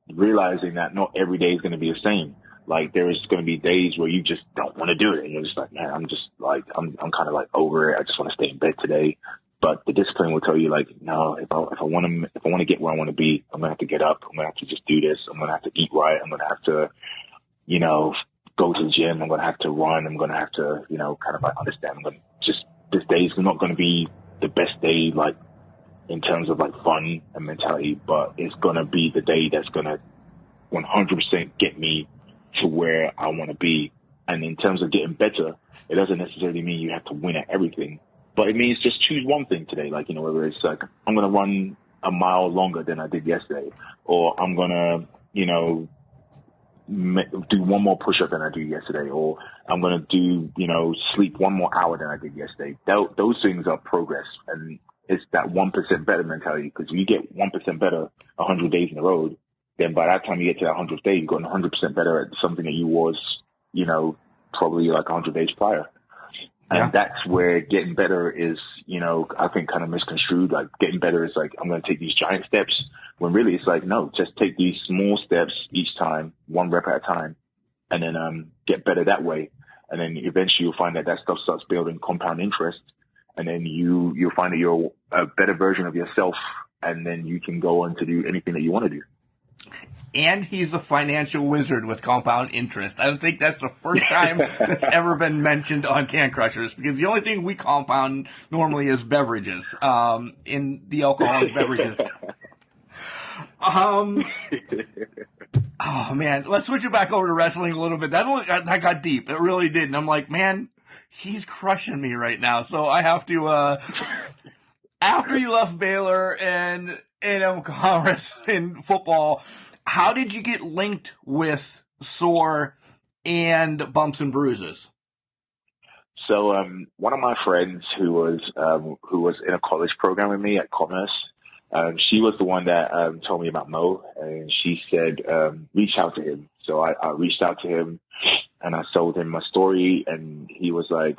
realizing that not every day is going to be the same. Like, there is going to be days where you just don't want to do it. And you're just like, man, I'm kind of like over it. I just want to stay in bed today. But the discipline will tell you, like, no, if I want to get where I want to be, I'm going to have to get up. I'm going to have to just do this. I'm going to have to eat right. I'm going to have to, go to the gym. I'm going to have to run. I'm going to have to, kind of like understand. This day is not going to be the best day, like, in terms of like fun and mentality, but it's going to be the day that's going to 100% get me to where I want to be. And in terms of getting better, it doesn't necessarily mean you have to win at everything, but it means just choose one thing today. Like, whether it's like, I'm going to run a mile longer than I did yesterday, or I'm going to, do one more push-up than I did yesterday, or I'm going to do, sleep 1 more hour than I did yesterday. Those things are progress. And it's that 1% better mentality, because if you get 1% better 100 days in a row, then by that time you get to that 100th day, you've gotten 100% better at something that you was, probably like 100 days prior. And Yeah. that's where getting better is, I think kind of misconstrued. Like, getting better is like, I'm going to take these giant steps, when really it's like, no, just take these small steps each time, 1 rep at a time, and then get better that way. And then eventually you'll find that stuff starts building compound interest. And then you'll find that you're a better version of yourself, and then you can go on to do anything that you want to do. And he's a financial wizard with compound interest. I don't think that's the first time that's ever been mentioned on Can Crushers, because the only thing we compound normally is beverages, in the alcoholic beverages. Oh man, let's switch it back over to wrestling a little bit. That got deep. It really did. And I'm like, man, he's crushing me right now. So I have to, after you left Baylor and A&M Commerce in football, how did you get linked with SOAR and Bumps and Bruises? So, one of my friends who was in a college program with me at Commerce, she was the one that told me about Mo, and she said, reach out to him. So I reached out to him, and I told him my story, and he was like,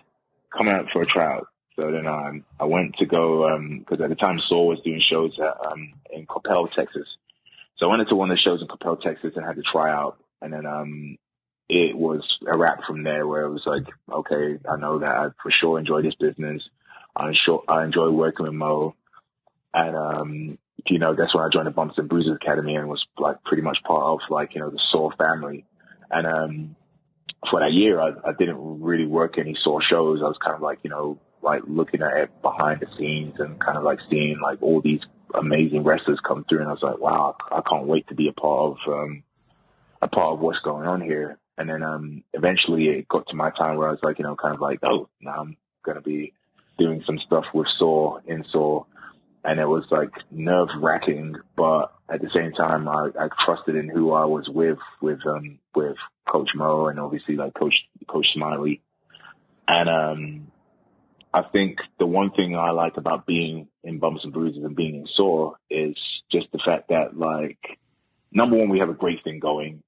come out for a tryout. So then I went to go, because at the time SOAR was doing shows in Coppell, Texas. So I went into one of the shows in Coppell, Texas, and had to try out. And then it was a wrap from there, where it was like, okay, I know that I for sure enjoy this business. I enjoy working with Mo. And, that's when I joined the Bumps and Bruises Academy and was like pretty much part of like, the SOAR family. And for that year, I didn't really work any SOAR shows. I was kind of like, like looking at it behind the scenes and kind of like seeing like all these amazing wrestlers come through. And I was like, wow, I can't wait to be a part of what's going on here. And then eventually it got to my time where I was like, kind of like, oh, now I'm going to be doing some stuff with SOAR, in SOAR. And it was like nerve wracking, but at the same time, I trusted in who I was with Coach Mo and obviously like Coach Smiley. And I think the one thing I like about being in Bumps and Bruises and being in SOAR is just the fact that, like, number one, we have a great thing going.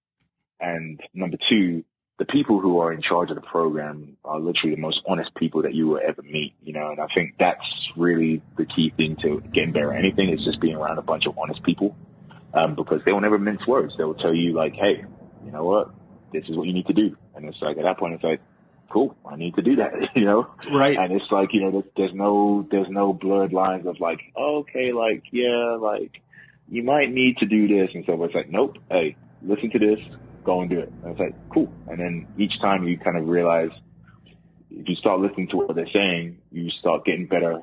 And number two, the people who are in charge of the program are literally the most honest people that you will ever meet, and I think that's really the key thing to getting better at anything is just being around a bunch of honest people, because they will never mince words. They will tell you like, hey, you know what, this is what you need to do. And it's like, at that point, it's like, cool, I need to do that, Right. And it's like, there's no blurred lines of like, oh, okay, like, yeah, like you might need to do this. And so it's like, nope, hey, listen to this. Go and do it. And it's like, cool. And then each time you kind of realize, if you start listening to what they're saying, you start getting better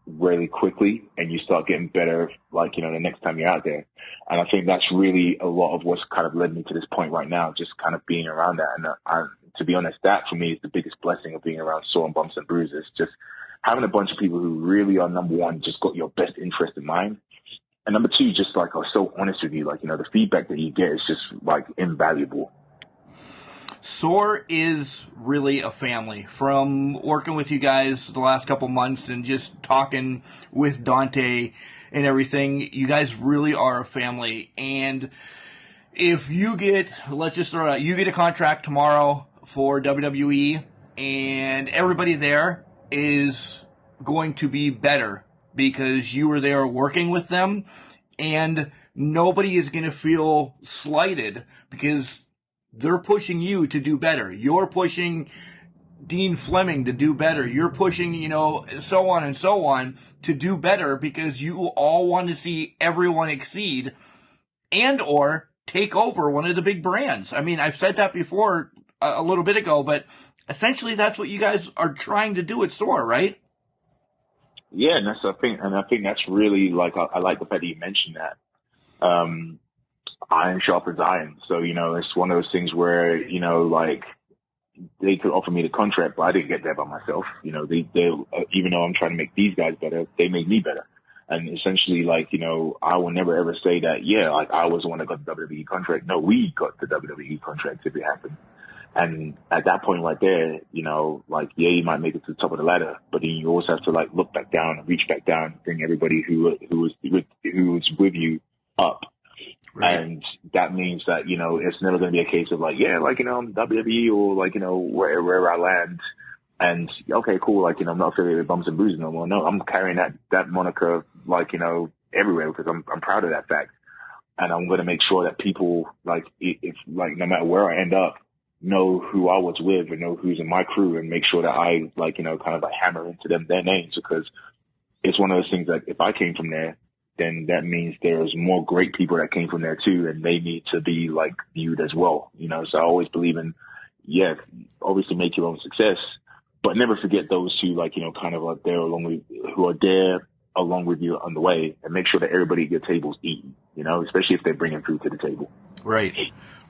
really quickly, and you start getting better, like, the next time you're out there. And I think that's really a lot of what's kind of led me to this point right now, just kind of being around that. And to be honest, that for me is the biggest blessing of being around SOAR and Bumps and Bruises, just having a bunch of people who really are, number one, just got your best interest in mind. And number two, just like are so honest with you, like, the feedback that you get is just like invaluable. SOAR is really a family. From working with you guys the last couple months and just talking with Dante and everything, you guys really are a family. And if you get, let's just throw it out, you get a contract tomorrow for WWE, and everybody there is going to be better because you were there working with them, and nobody is going to feel slighted because they're pushing you to do better. You're pushing Dean Fleming to do better. You're pushing, so on and so on to do better because you all want to see everyone exceed and or take over one of the big brands. I mean, I've said that before a little bit ago, but essentially that's what you guys are trying to do at SOAR, right? Yeah, and I think that's really like, I like the fact that you mentioned that. Iron sharpens iron. So, it's one of those things where, like, they could offer me the contract, but I didn't get there by myself. They even though I'm trying to make these guys better, they made me better. And essentially, like, I will never ever say that, yeah, like I was the one that got the WWE contract. No, we got the WWE contract if it happened. And at that point right there, like, yeah, you might make it to the top of the ladder, but then you also have to like look back down and reach back down, bring everybody who was with you up. Right. And that means that, it's never going to be a case of like, yeah, like, WWE or like, wherever I land and okay, cool. Like, I'm not affiliated with Bumps and Bruises no more. No, I'm carrying that moniker, like, everywhere because I'm proud of that fact. And I'm going to make sure that people like, if like, no matter where I end up, know who I was with and know who's in my crew and make sure that I like, kind of like hammer into their names, because it's one of those things that if I came from there, then that means there's more great people that came from there too, and they need to be like viewed as well, So I always believe in, yeah, obviously make your own success, but never forget those who like, kind of like there who are there along with you on the way, and make sure that everybody at your table's eating, especially if they're bringing food to the table. Right.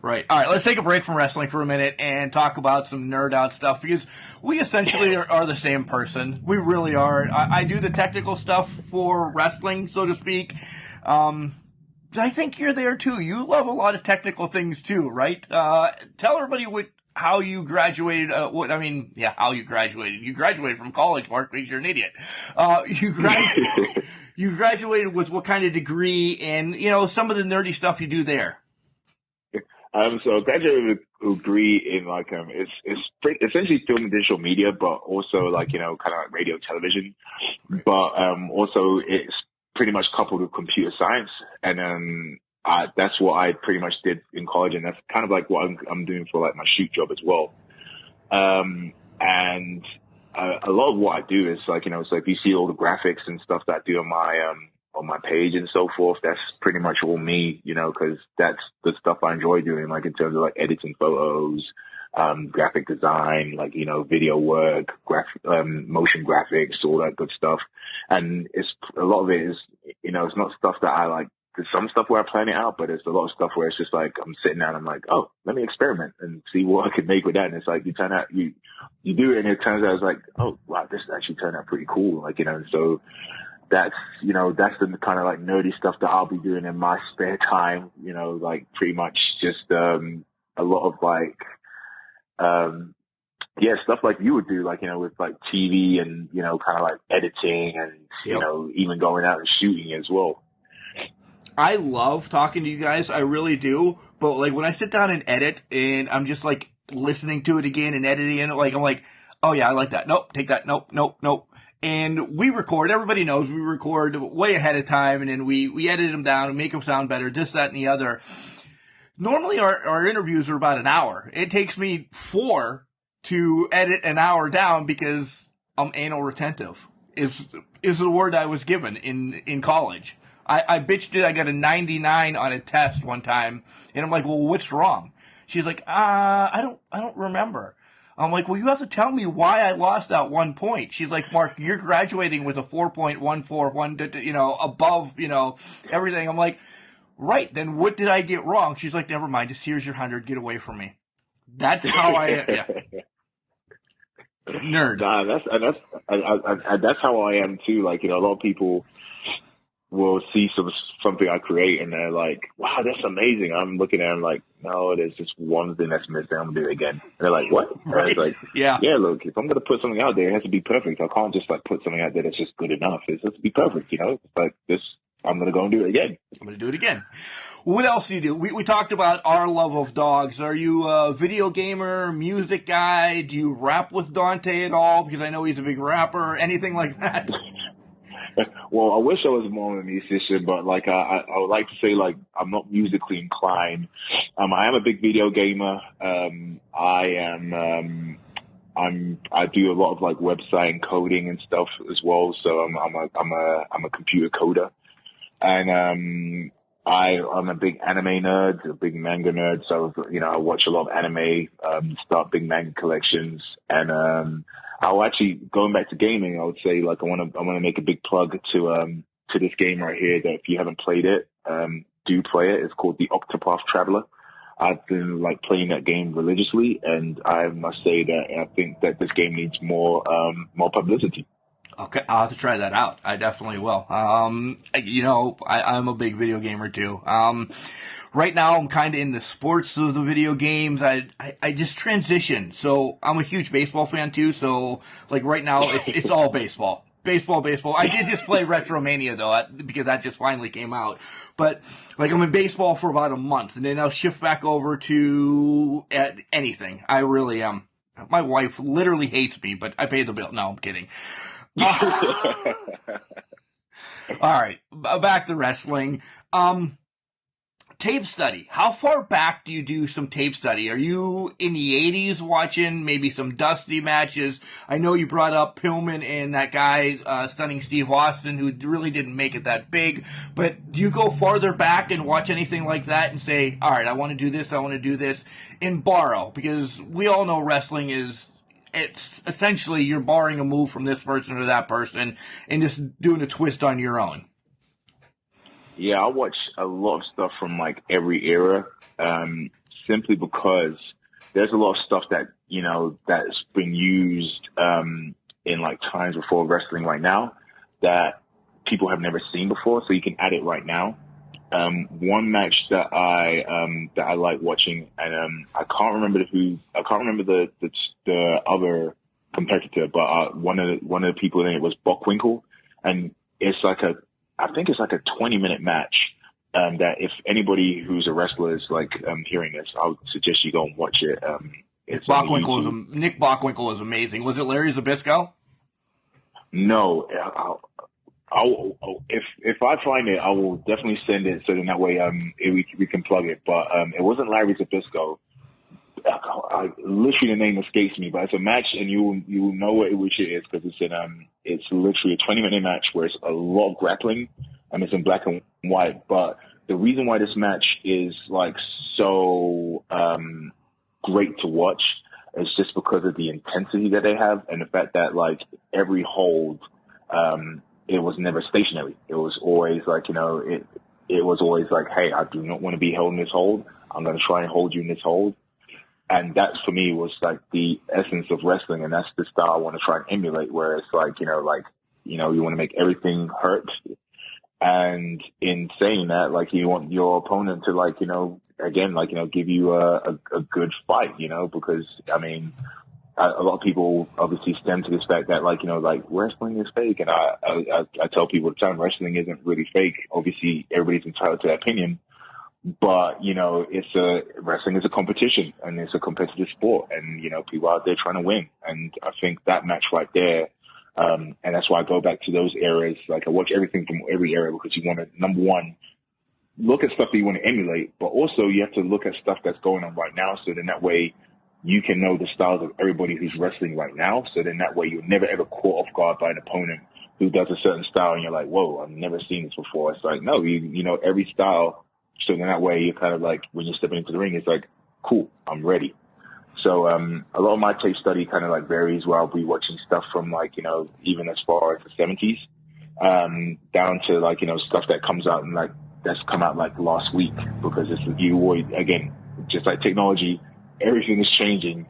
Right. All right, let's take a break from wrestling for a minute and talk about some nerd out stuff, because we essentially are the same person. We really are. I do the technical stuff for wrestling, so to speak. I think you're there too. You love a lot of technical things too, right? Tell everybody how you graduated. How you graduated. You graduated from college, Mark, because you're an idiot. You graduated with what kind of degree, and, some of the nerdy stuff you do there. So I graduated with a degree in like, it's essentially film and digital media, but also like, kind of like radio, television, but, also it's pretty much coupled with computer science. And, that's what I pretty much did in college. And that's kind of like what I'm doing for like my shoot job as well. And, a lot of what I do is like, so if you see all the graphics and stuff that I do on my page and so forth, that's pretty much all me, because that's the stuff I enjoy doing, like in terms of like editing photos, graphic design, like, video work, motion graphics, all that good stuff. And it's a lot of it is, it's not stuff that I like there's some stuff where I plan it out, but there's a lot of stuff where it's just like I'm sitting down, I'm like, oh, let me experiment and see what I can make with that. And it's like you do it, and it turns out it's like, oh wow, this actually turned out pretty cool. Like, so that's the kind of like nerdy stuff that I'll be doing in my spare time. Like pretty much just a lot of like stuff like you would do, like, with like TV and, kind of like editing and, even going out and shooting as well. I love talking to you guys. I really do. But like when I sit down and edit and I'm just like listening to it again and editing it, like, I'm like, oh yeah, I like that. Nope. Take that. Nope. And we record, everybody knows we record way ahead of time, and then we edit them down and make them sound better, this, that, and the other. Normally our interviews are about an hour. It takes me 4 to edit an hour down because I'm anal retentive is the word I was given in college. I bitched it. I got a 99 on a test one time, and I'm like, well, what's wrong? She's like, I don't remember. I'm like, well, you have to tell me why I lost that 1 point. She's like, Mark, you're graduating with a 4.141, above, everything. I'm like, right, then what did I get wrong? She's like, never mind, just here's your 100, get away from me. That's how I am. Yeah. Nerd. Nah, that's how I am too. Like, a lot of people will see something I create and they're like, wow, that's amazing. I'm looking at them like, no, there's just one thing that's missing. I'm gonna do it again. And they're like, what? Right. Like, yeah, look, if I'm gonna put something out there, it has to be perfect. I can't just like put something out there that's just good enough. It has to be perfect, It's like this. I'm gonna go and do it again. I'm gonna do it again. What else do you do? We talked about our love of dogs. Are you a video gamer, music guy? Do you rap with Dante at all? Because I know he's a big rapper. Anything like that? Well, I wish I was more of a musician, but like I would like to say, like, I'm not musically inclined. I am a big video gamer. I do a lot of like website and coding and stuff as well. So I'm a computer coder, and I'm a big anime nerd, a big manga nerd. So I watch a lot of anime, start big manga collections, and I'll actually, going back to gaming, I would say, like, I want to make a big plug to this game right here, that if you haven't played it, do play it. It's called The Octopath Traveler. I've been like playing that game religiously, and I must say that I think that this game needs more publicity. Okay, I'll have to try that out. I definitely will. I'm a big video gamer too. Right now, I'm kind of in the sports of the video games. I just transitioned. So I'm a huge baseball fan too. So like right now, it's all baseball. Baseball. I did just play Retromania though, because that just finally came out. But like I'm in baseball for about a month, and then I'll shift back over to anything. I really am. My wife literally hates me, but I pay the bill. No, I'm kidding. All right, back to wrestling. Tape study. How far back do you do some tape study? Are you in the 80s watching maybe some Dusty matches? I know you brought up Pillman and that guy, Stunning Steve Austin, who really didn't make it that big. But do you go farther back and watch anything like that and say, all right, I want to do this, and borrow? Because we all know wrestling it's essentially you're borrowing a move from this person or that person and just doing a twist on your own. Yeah, I watch a lot of stuff from like every era, simply because there's a lot of stuff that, that's been used in like times before wrestling right now that people have never seen before, so you can add it right now. One match that I like watching, and I can't remember the other competitor, but one of the people in it was Bockwinkle, and I think it's like a 20-minute match. That if anybody who's a wrestler is like hearing this, I would suggest you go and watch it. Nick Bockwinkle is amazing. Was it Larry Zbyszko? No, if I find it, I will definitely send it, so then that way we can plug it. But it wasn't Larry Zbyszko. Literally the name escapes me, but it's a match, and you will know which it is, because it's literally a 20-minute match where it's a lot of grappling, and it's in black and white. But the reason why this match is like so great to watch is just because of the intensity that they have, and the fact that like every hold, it was never stationary. It was always like, it it was always like, hey, I do not want to be held in this hold. I'm going to try and hold you in this hold. And that for me was like the essence of wrestling. And that's the style I want to try and emulate, where it's like, you want to make everything hurt. And in saying that, like, you want your opponent to, like, give you a good fight, because, I mean, a lot of people obviously stem to this fact that, like, wrestling is fake. And I tell people all the time, wrestling isn't really fake. Obviously, everybody's entitled to their opinion. But, wrestling is a competition, and it's a competitive sport, and, people out there trying to win. And I think that match right there, and that's why I go back to those eras. Like, I watch everything from every era, because you want to, number one, look at stuff that you want to emulate, but also you have to look at stuff that's going on right now. So then that way you can know the styles of everybody who's wrestling right now. So then that way you're never ever caught off guard by an opponent who does a certain style, and you're like, whoa, I've never seen this before. It's like, no, you know every style. So then that way you're kind of like, when you're stepping into the ring, it's like, cool, I'm ready. So a lot of my tape study kind of like varies, where I'll be watching stuff from, like, even as far as the 70s, down to, like, stuff that comes out and, like, that's come out like last week, because it's, you always, again, just like technology, everything is changing.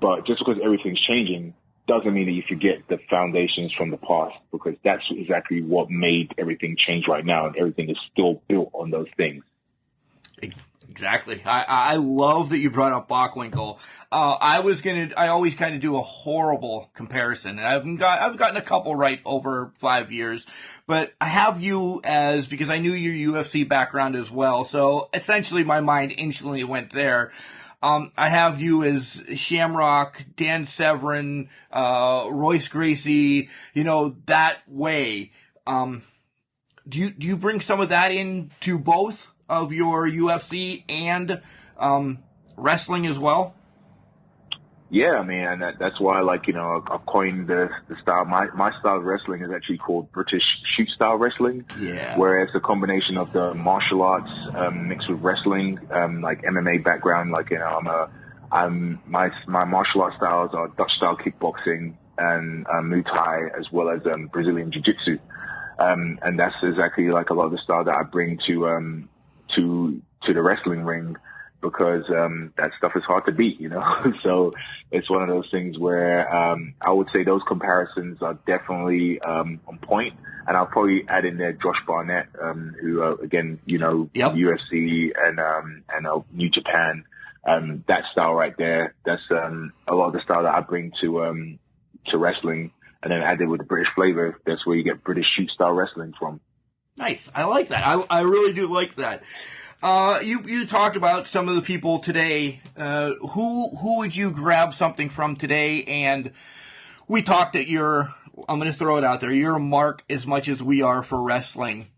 But just because everything's changing doesn't mean that you forget the foundations from the past, because that's exactly what made everything change right now, and everything is still built on those things. Exactly. I love that you brought up Bockwinkle. I always kind of do a horrible comparison, and I've gotten a couple right over 5 years, but I have you because I knew your UFC background as well. So essentially my mind instantly went there. I have you as Shamrock, Dan Severn, Royce Gracie, that way. Do you bring some of that into both of your UFC and wrestling as well? Yeah, I mean, and that's why, like, I've coined the style. My style of wrestling is actually called British shoot style wrestling. Yeah. Where it's a combination of the martial arts mixed with wrestling, like MMA background. Like, my martial arts styles are Dutch style kickboxing and Muay Thai, as well as Brazilian Jiu-Jitsu. And that's exactly like a lot of the style that I bring to the wrestling ring, because that stuff is hard to beat, So it's one of those things where I would say those comparisons are definitely on point. And I'll probably add in there Josh Barnett, who again, Yep. UFC and New Japan. That style right there, that's a lot of the style that I bring to wrestling. And then added with the British flavor, that's where you get British shoot style wrestling from. Nice. I like that. I really do like that. You talked about some of the people today. Who would you grab something from today? And we talked that I'm going to throw it out there, you're a mark as much as we are for wrestling.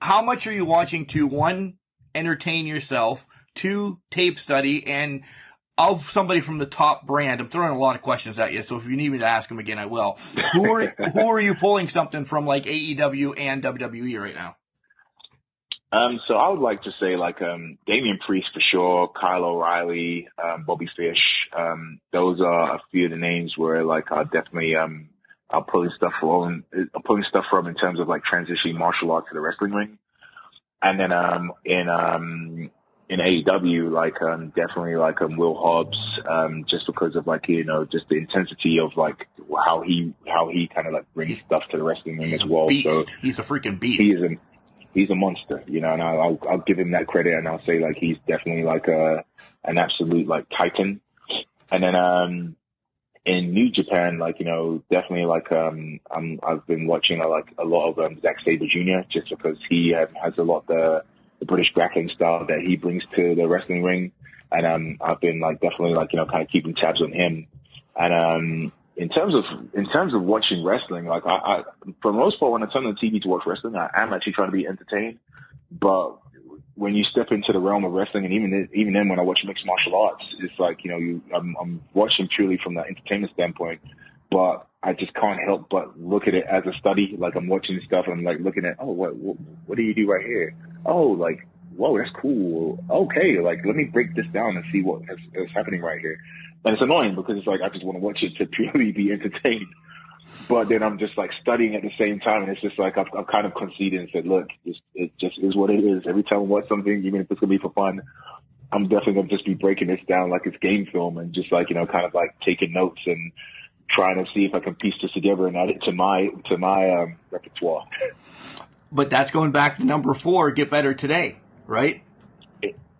How much are you watching to, one, entertain yourself, two, tape study, and of somebody from the top brand? I'm throwing a lot of questions at you, so if you need me to ask them again, I will. Who are you pulling something from, like AEW and WWE right now? So I would like to say, like, Damian Priest for sure, Kyle O'Reilly, Bobby Fish. Those are a few of the names where, like, I'll definitely, I'm pulling stuff from in terms of, like, transitioning martial arts to the wrestling ring. And then, in AEW, like, definitely, like, Will Hobbs, just because of, like, just the intensity of, like, how he kind of, like, brings stuff to the wrestling ring as well. Beast. So he's a freaking beast. He's a monster, and I'll give him that credit, and I'll say, like, he's definitely like an absolute, like, titan. And then in New Japan, like, definitely, like, I've been watching a lot of Zach Sabre Jr. just because he has a lot of the British grappling style that he brings to the wrestling ring, and I've been, like, definitely, like, kind of keeping tabs on him. And in terms of watching wrestling, like, I for the most part, when I turn on the TV to watch wrestling, I am actually trying to be entertained. But when you step into the realm of wrestling, and even then when I watch mixed martial arts, it's like, I'm watching purely from the entertainment standpoint, but I just can't help but look at it as a study. Like, I'm watching stuff and I'm, like, looking at, oh, what do you do right here? Oh, like, whoa, that's cool. Okay, like, let me break this down and see what is happening right here. And it's annoying because it's like, I just want to watch it to purely be entertained. but then I'm just like studying at the same time, and it's just like I've kind of conceded and said, look, it just is what it is. Every time I watch something, even if it's gonna be for fun, I'm definitely gonna just be breaking this down like it's game film and just like, kind of like taking notes and trying to see if I can piece this together and add it to my repertoire. But that's going back to number 4, get better today, right?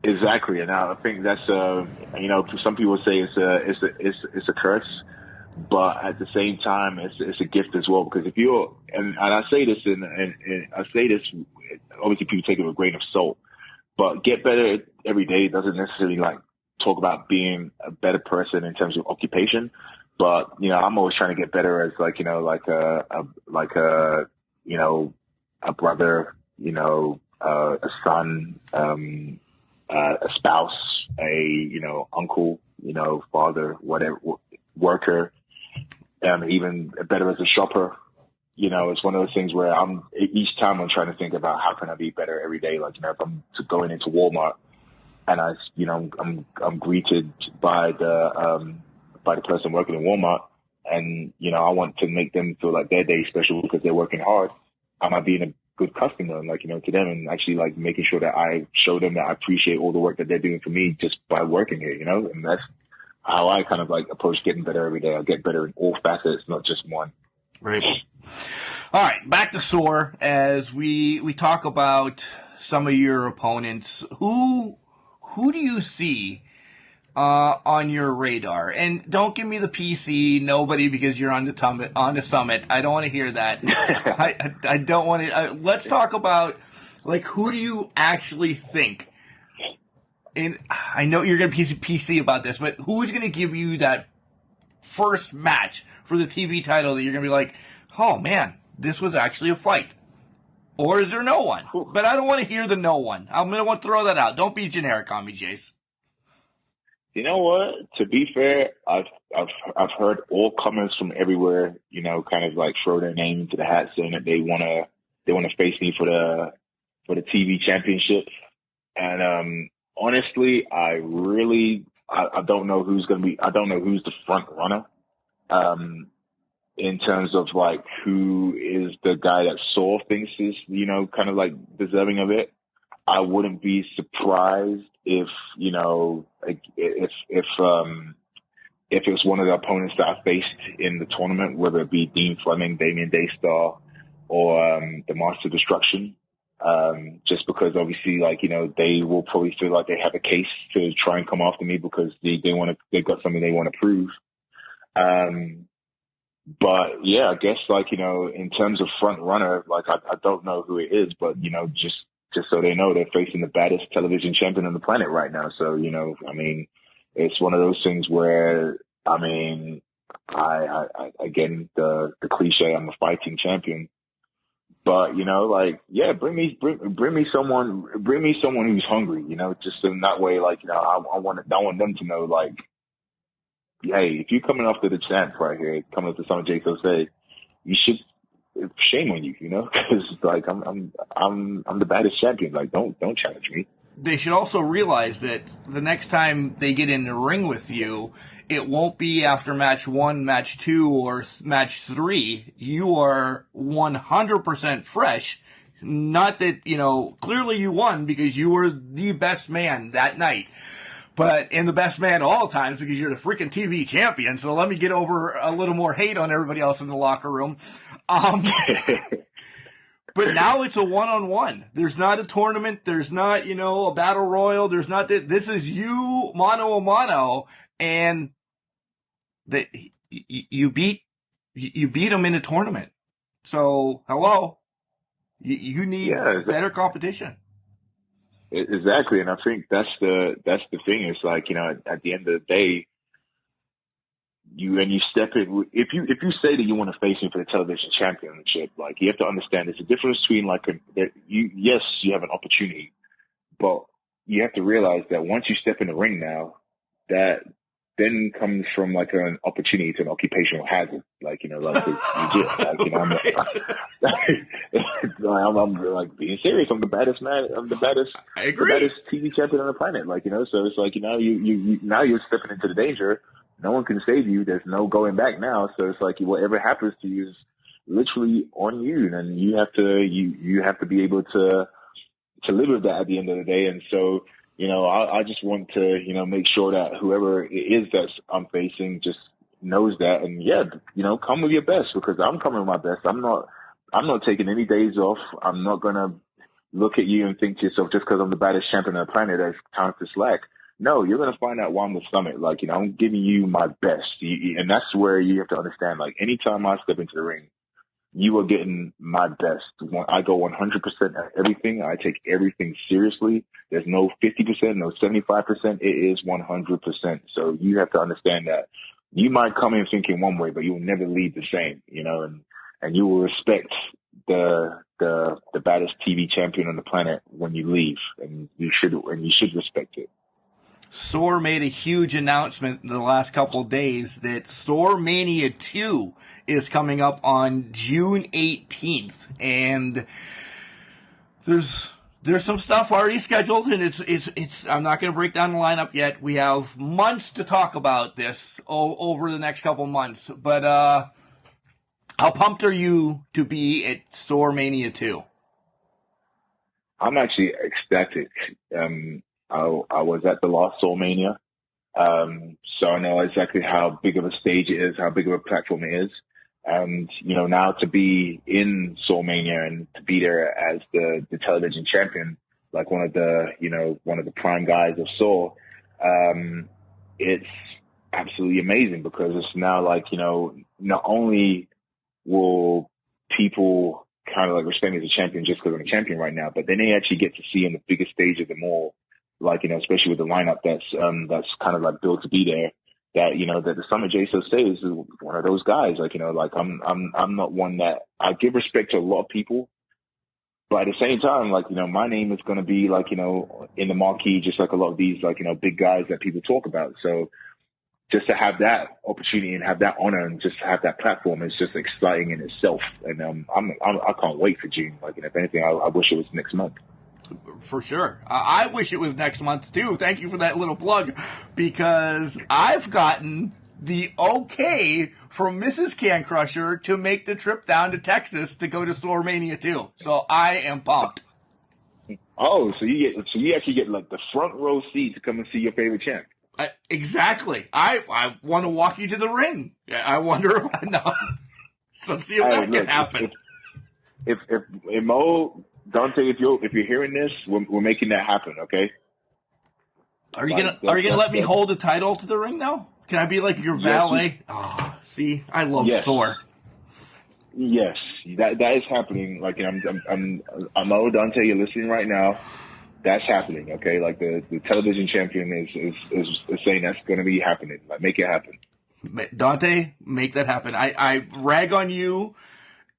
Exactly, and I think that's some people say it's a curse, but at the same time it's a gift as well, because if you're and I say this and I say this, obviously people take it with a grain of salt, but get better every day doesn't necessarily like talk about being a better person in terms of occupation, but I'm always trying to get better as like a brother, a son, a spouse, uncle, father, whatever, worker, even better as a shopper. It's one of those things where each time I'm trying to think about how can I be better every day. Like, if I'm going into Walmart and I'm greeted by the person working in Walmart, and, I want to make them feel like their day special because they're working hard. Am I being a good customer, to them, and actually like making sure that I show them that I appreciate all the work that they're doing for me just by working here, and that's how I kind of like approach getting better every day. I get better in all facets, not just one. Right. All right, back to SOAR as we talk about some of your opponents. Who do you see on your radar? And don't give me the PC, nobody, because you're on the summit. I don't want to hear that. I don't want to. Let's talk about, like, who do you actually think? And I know you're going to be PC about this, but who's going to give you that first match for the TV title that you're going to be like, oh man, this was actually a fight? Or is there no one? But I don't want to hear the no one. I'm going to want to throw that out. Don't be generic on me, Jace. You know what? To be fair, I've heard all comers from everywhere, kind of like throw their name into the hat saying that they wanna face me for the TV championship. And honestly, I don't know who's the front runner. In terms of like who is the guy that SOAR thinks is, kind of like deserving of it. I wouldn't be surprised if it was one of the opponents that I faced in the tournament, whether it be Dean Fleming, Damien Daystar, or the Master of Destruction, just because obviously, they will probably feel like they have a case to try and come after me because they've got something they want to prove. But yeah, I guess in terms of front runner, I don't know who it is, but just so they know, they're facing the baddest television champion on the planet right now. So, it's one of those things where, I again, the cliche, I'm a fighting champion, but, bring me someone who's hungry, just in that way, I want them to know, hey, if you're coming after the champ right here, coming up to some Jace Osei, you should, shame on you, because I'm the baddest champion. Don't challenge me. They should also realize that the next time they get in the ring with you, it won't be after match 1, match 2, or match 3. You are 100% fresh. Not that, clearly you won because you were the best man that night. And the best man all times because you're the freaking TV champion. So let me get over a little more hate on everybody else in the locker room. But now it's a one-on-one. There's not a tournament. There's not, a battle royal. There's not that. This is you mano a mano, and that you beat him in a tournament. So hello, you need better competition. Exactly, and I think that's the thing. It's at the end of the day, you step in. If you say that you want to face me for the television championship, you have to understand there's a difference between you have an opportunity, but you have to realize that once you step in the ring now, that then comes from an opportunity to an occupational hazard, it's legit. I'm being serious. I'm the baddest man. I'm the baddest. I agree. The baddest TV champion on the planet. So it's now you're stepping into the danger. no one can save you. There's no going back now. So it's like whatever happens to you is literally on you, and you have to be able to live with that at the end of the day. And so, I just want to, make sure that whoever it is that I'm facing just knows that. And come with your best, because I'm coming with my best. I'm not taking any days off. I'm not going to look at you and think to yourself, just because I'm the baddest champion on the planet, that's time to slack. No, you're going to find out why I'm the summit. Like, I'm giving you my best. And that's where you have to understand, like, anytime I step into the ring, you are getting my best. I go 100% at everything. I take everything seriously. There's no 50%, no 75%. It is 100%. So you have to understand that you might come in thinking one way, but you'll never leave the same, and you will respect the baddest TV champion on the planet when you leave, and you should respect it. SOAR made a huge announcement in the last couple of days that SOAR Mania 2 is coming up on June 18th. And there's some stuff already scheduled, and it's I'm not going to break down the lineup yet. We have months to talk about this over the next couple months. But how pumped are you to be at SOAR Mania 2? I'm actually ecstatic. I was at the last SOAR Mania, so I know exactly how big of a stage it is, how big of a platform it is. And, now to be in SOAR Mania and to be there as the television champion, like one of the prime guys of SOAR, it's absolutely amazing, because it's now like, not only will people kind of like respect me as a champion just because I'm a champion right now, but then they actually get to see on the biggest stage of them all, like, especially with the lineup that's kind of like built to be there, that the son of Jace Osei is one of those guys. Like, like I'm not one that I give respect to a lot of people, but at the same time, like, my name is going to be like, in the marquee, just like a lot of these, like, big guys that people talk about. So just to have that opportunity and have that honor and just have that platform is just exciting in itself. And I can't wait for June. Like, if anything, I wish it was next month. For sure. I wish it was next month, too. Thank you for that little plug, because I've gotten the okay from Mrs. Can Crusher to make the trip down to Texas to go to SOAR Mania 2. So I am pumped. Oh, so you actually get like the front row seat to come and see your favorite champ. Exactly. I want to walk you to the ring. I wonder if I know. So see if that can happen. If Mo, Dante, if you're hearing this, we're making that happen, okay? Are you gonna let me hold the title to the ring now? Can I be like your valet? Oh, see, I love SOAR. Yes, that is happening. Like, I'm Mo, Dante, you're listening right now. That's happening, okay? Like the television champion is saying that's going to be happening. Like, make it happen. Dante, make that happen. I rag on you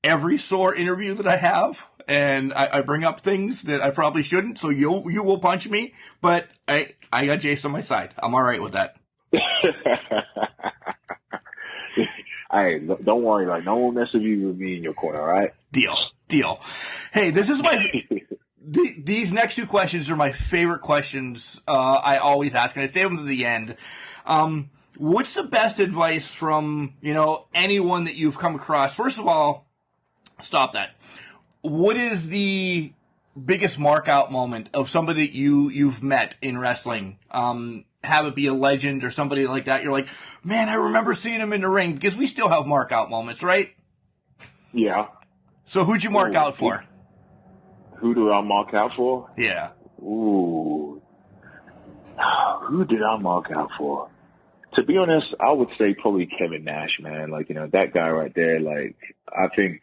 every SOAR interview that I have, and I bring up things that I probably shouldn't, so you will punch me, but I got Jace on my side. I'm all right with that. Hey, don't worry. Like, no one messes with me in your corner, all right? Deal. Hey, this is my... These next two questions are my favorite questions I always ask, and I save them to the end. What's the best advice from, anyone that you've come across? First of all, stop that. What is the biggest mark-out moment of somebody that you've met in wrestling? Have it be a legend or somebody like that. You're like, man, I remember seeing him in the ring, because we still have mark-out moments, right? Yeah. So who'd you mark out for? Who do I mark out for? Yeah. Ooh. Who did I mark out for? To be honest, I would say probably Kevin Nash, man. Like, that guy right there, like, I think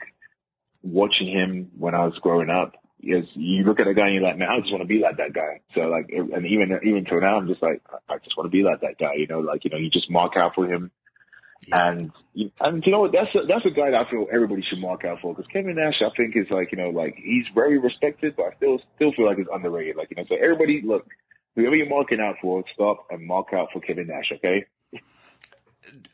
watching him when I was growing up, is you look at a guy and you're like, man, I just want to be like that guy. So, like, and even till now, I'm just like, I just want to be like that guy, you just mark out for him. Yeah. And you know what? That's a guy that I feel everybody should mark out for, because Kevin Nash, I think, is like, like, he's very respected, but I still feel like he's underrated. Like, so everybody, look, whoever you're marking out for, stop and mark out for Kevin Nash, okay?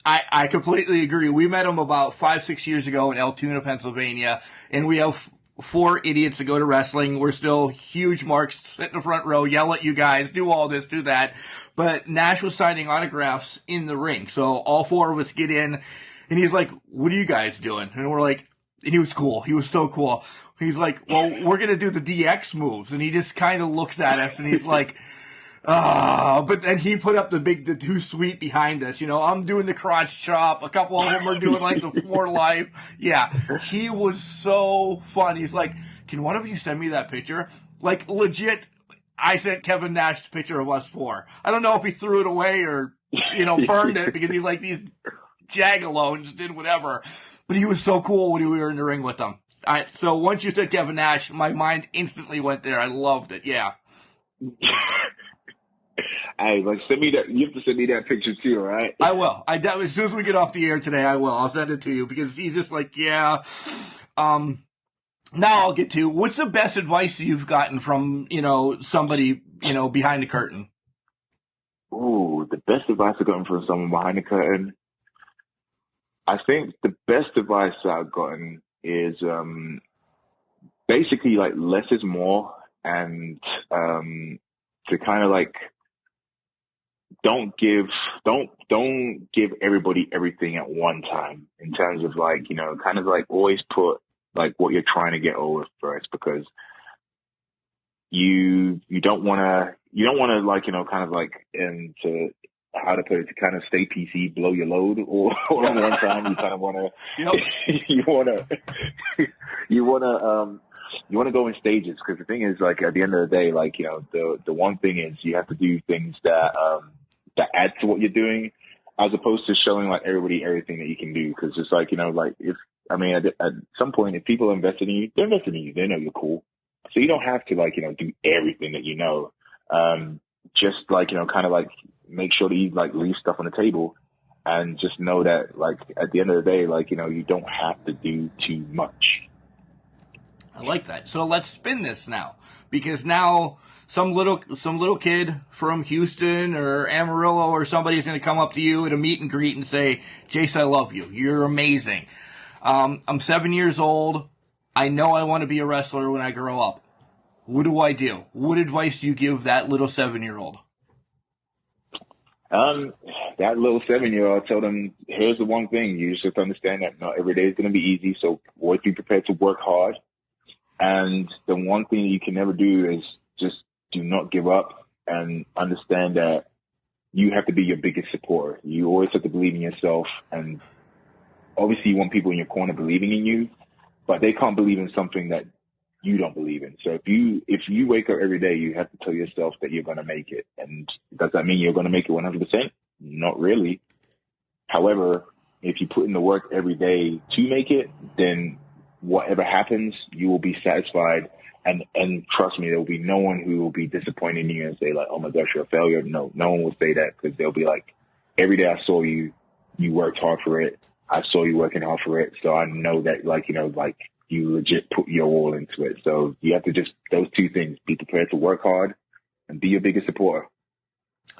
I completely agree. We met him about 5-6 years ago in Altoona, Pennsylvania, and we have 4 idiots that go to wrestling. We're still huge marks, sit in the front row, yell at you guys, do all this, do that. But Nash was signing autographs in the ring. So all 4 of us get in, and he's like, what are you guys doing? And we're like, and he was cool. He was so cool. He's like, well, we're going to do the DX moves. And he just kind of looks at us, and he's like, but then he put up the 2 sweet behind us. You know, I'm doing the crotch chop. A couple of them are doing like the 4 life. Yeah. He was so fun. He's like, can one of you send me that picture? Like, legit, I sent Kevin Nash a picture of us 4. I don't know if he threw it away or, you know, burned it because he's like, these jagalones did whatever. But he was so cool when we were in the ring with him. So once you said Kevin Nash, my mind instantly went there. I loved it. Yeah. Hey, like, send me that. You have to send me that picture too, right? I will. As soon as we get off the air today, I will. I'll send it to you because he's just like, yeah. Now I'll get to what's the best advice you've gotten from, you know, somebody, you know, behind the curtain? Ooh, the best advice I've gotten from someone behind the curtain. I think the best advice I've gotten is basically like less is more, and to kind of like don't give everybody everything at one time, in terms of like, you know, kind of like always put like what you're trying to get over first, because you don't want to like, you know, kind of like, into how to put it, to kind of stay PC, blow your load all at one time. You kind of want to, you want to go in stages, because the thing is, like, at the end of the day, like, you know, the one thing is you have to do things that add to what you're doing, as opposed to showing like everybody everything that you can do. Because it's like, you know, like, at some point, if people invest in you, they're investing in you. They know you're cool, so you don't have to, like, you know, do everything that you know. Just like, you know, kind of like make sure that you like leave stuff on the table, and just know that, like, at the end of the day, like, you know, you don't have to do too much. I like that. So let's spin this now, because now some little kid from Houston or Amarillo or somebody's going to come up to you at a meet and greet and say, Jace, I love you. You're amazing. I'm 7 years old. I know I want to be a wrestler when I grow up. What do I do? What advice do you give that little 7-year-old? That little 7-year-old, tell them, here's the one thing. You just have to understand that not every day is going to be easy. So always be prepared to work hard. And the one thing you can never do is just do not give up, and understand that you have to be your biggest supporter. You always have to believe in yourself. And obviously you want people in your corner believing in you, but they can't believe in something that you don't believe in. So if you wake up every day, you have to tell yourself that you're going to make it. And does that mean you're going to make it 100%? Not really. However, if you put in the work every day to make it, then whatever happens, you will be satisfied. And trust me, there will be no one who will be disappointed in you and say like, oh my gosh, you're a failure. No one will say that, because they'll be like, every day I saw you worked hard for it. I saw you working hard for it. So I know that, like, you know, like, you legit put your all into it. So you have to just, those two things, be prepared to work hard and be your biggest supporter.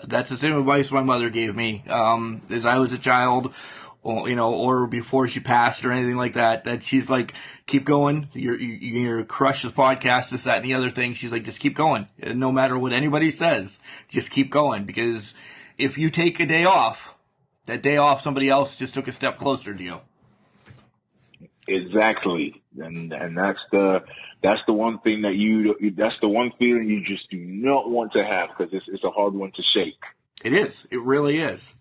That's the same advice my mother gave me, as I was a child, or, you know, or before she passed or anything like that, that she's like, keep going. You're crush the podcast, this, that, and the other thing. She's like, just keep going. No matter what anybody says, just keep going. Because if you take a day off, that day off, somebody else just took a step closer to you. Exactly. And that's the one thing that's the one feeling you just do not want to have, because it's a hard one to shake. It is. It really is.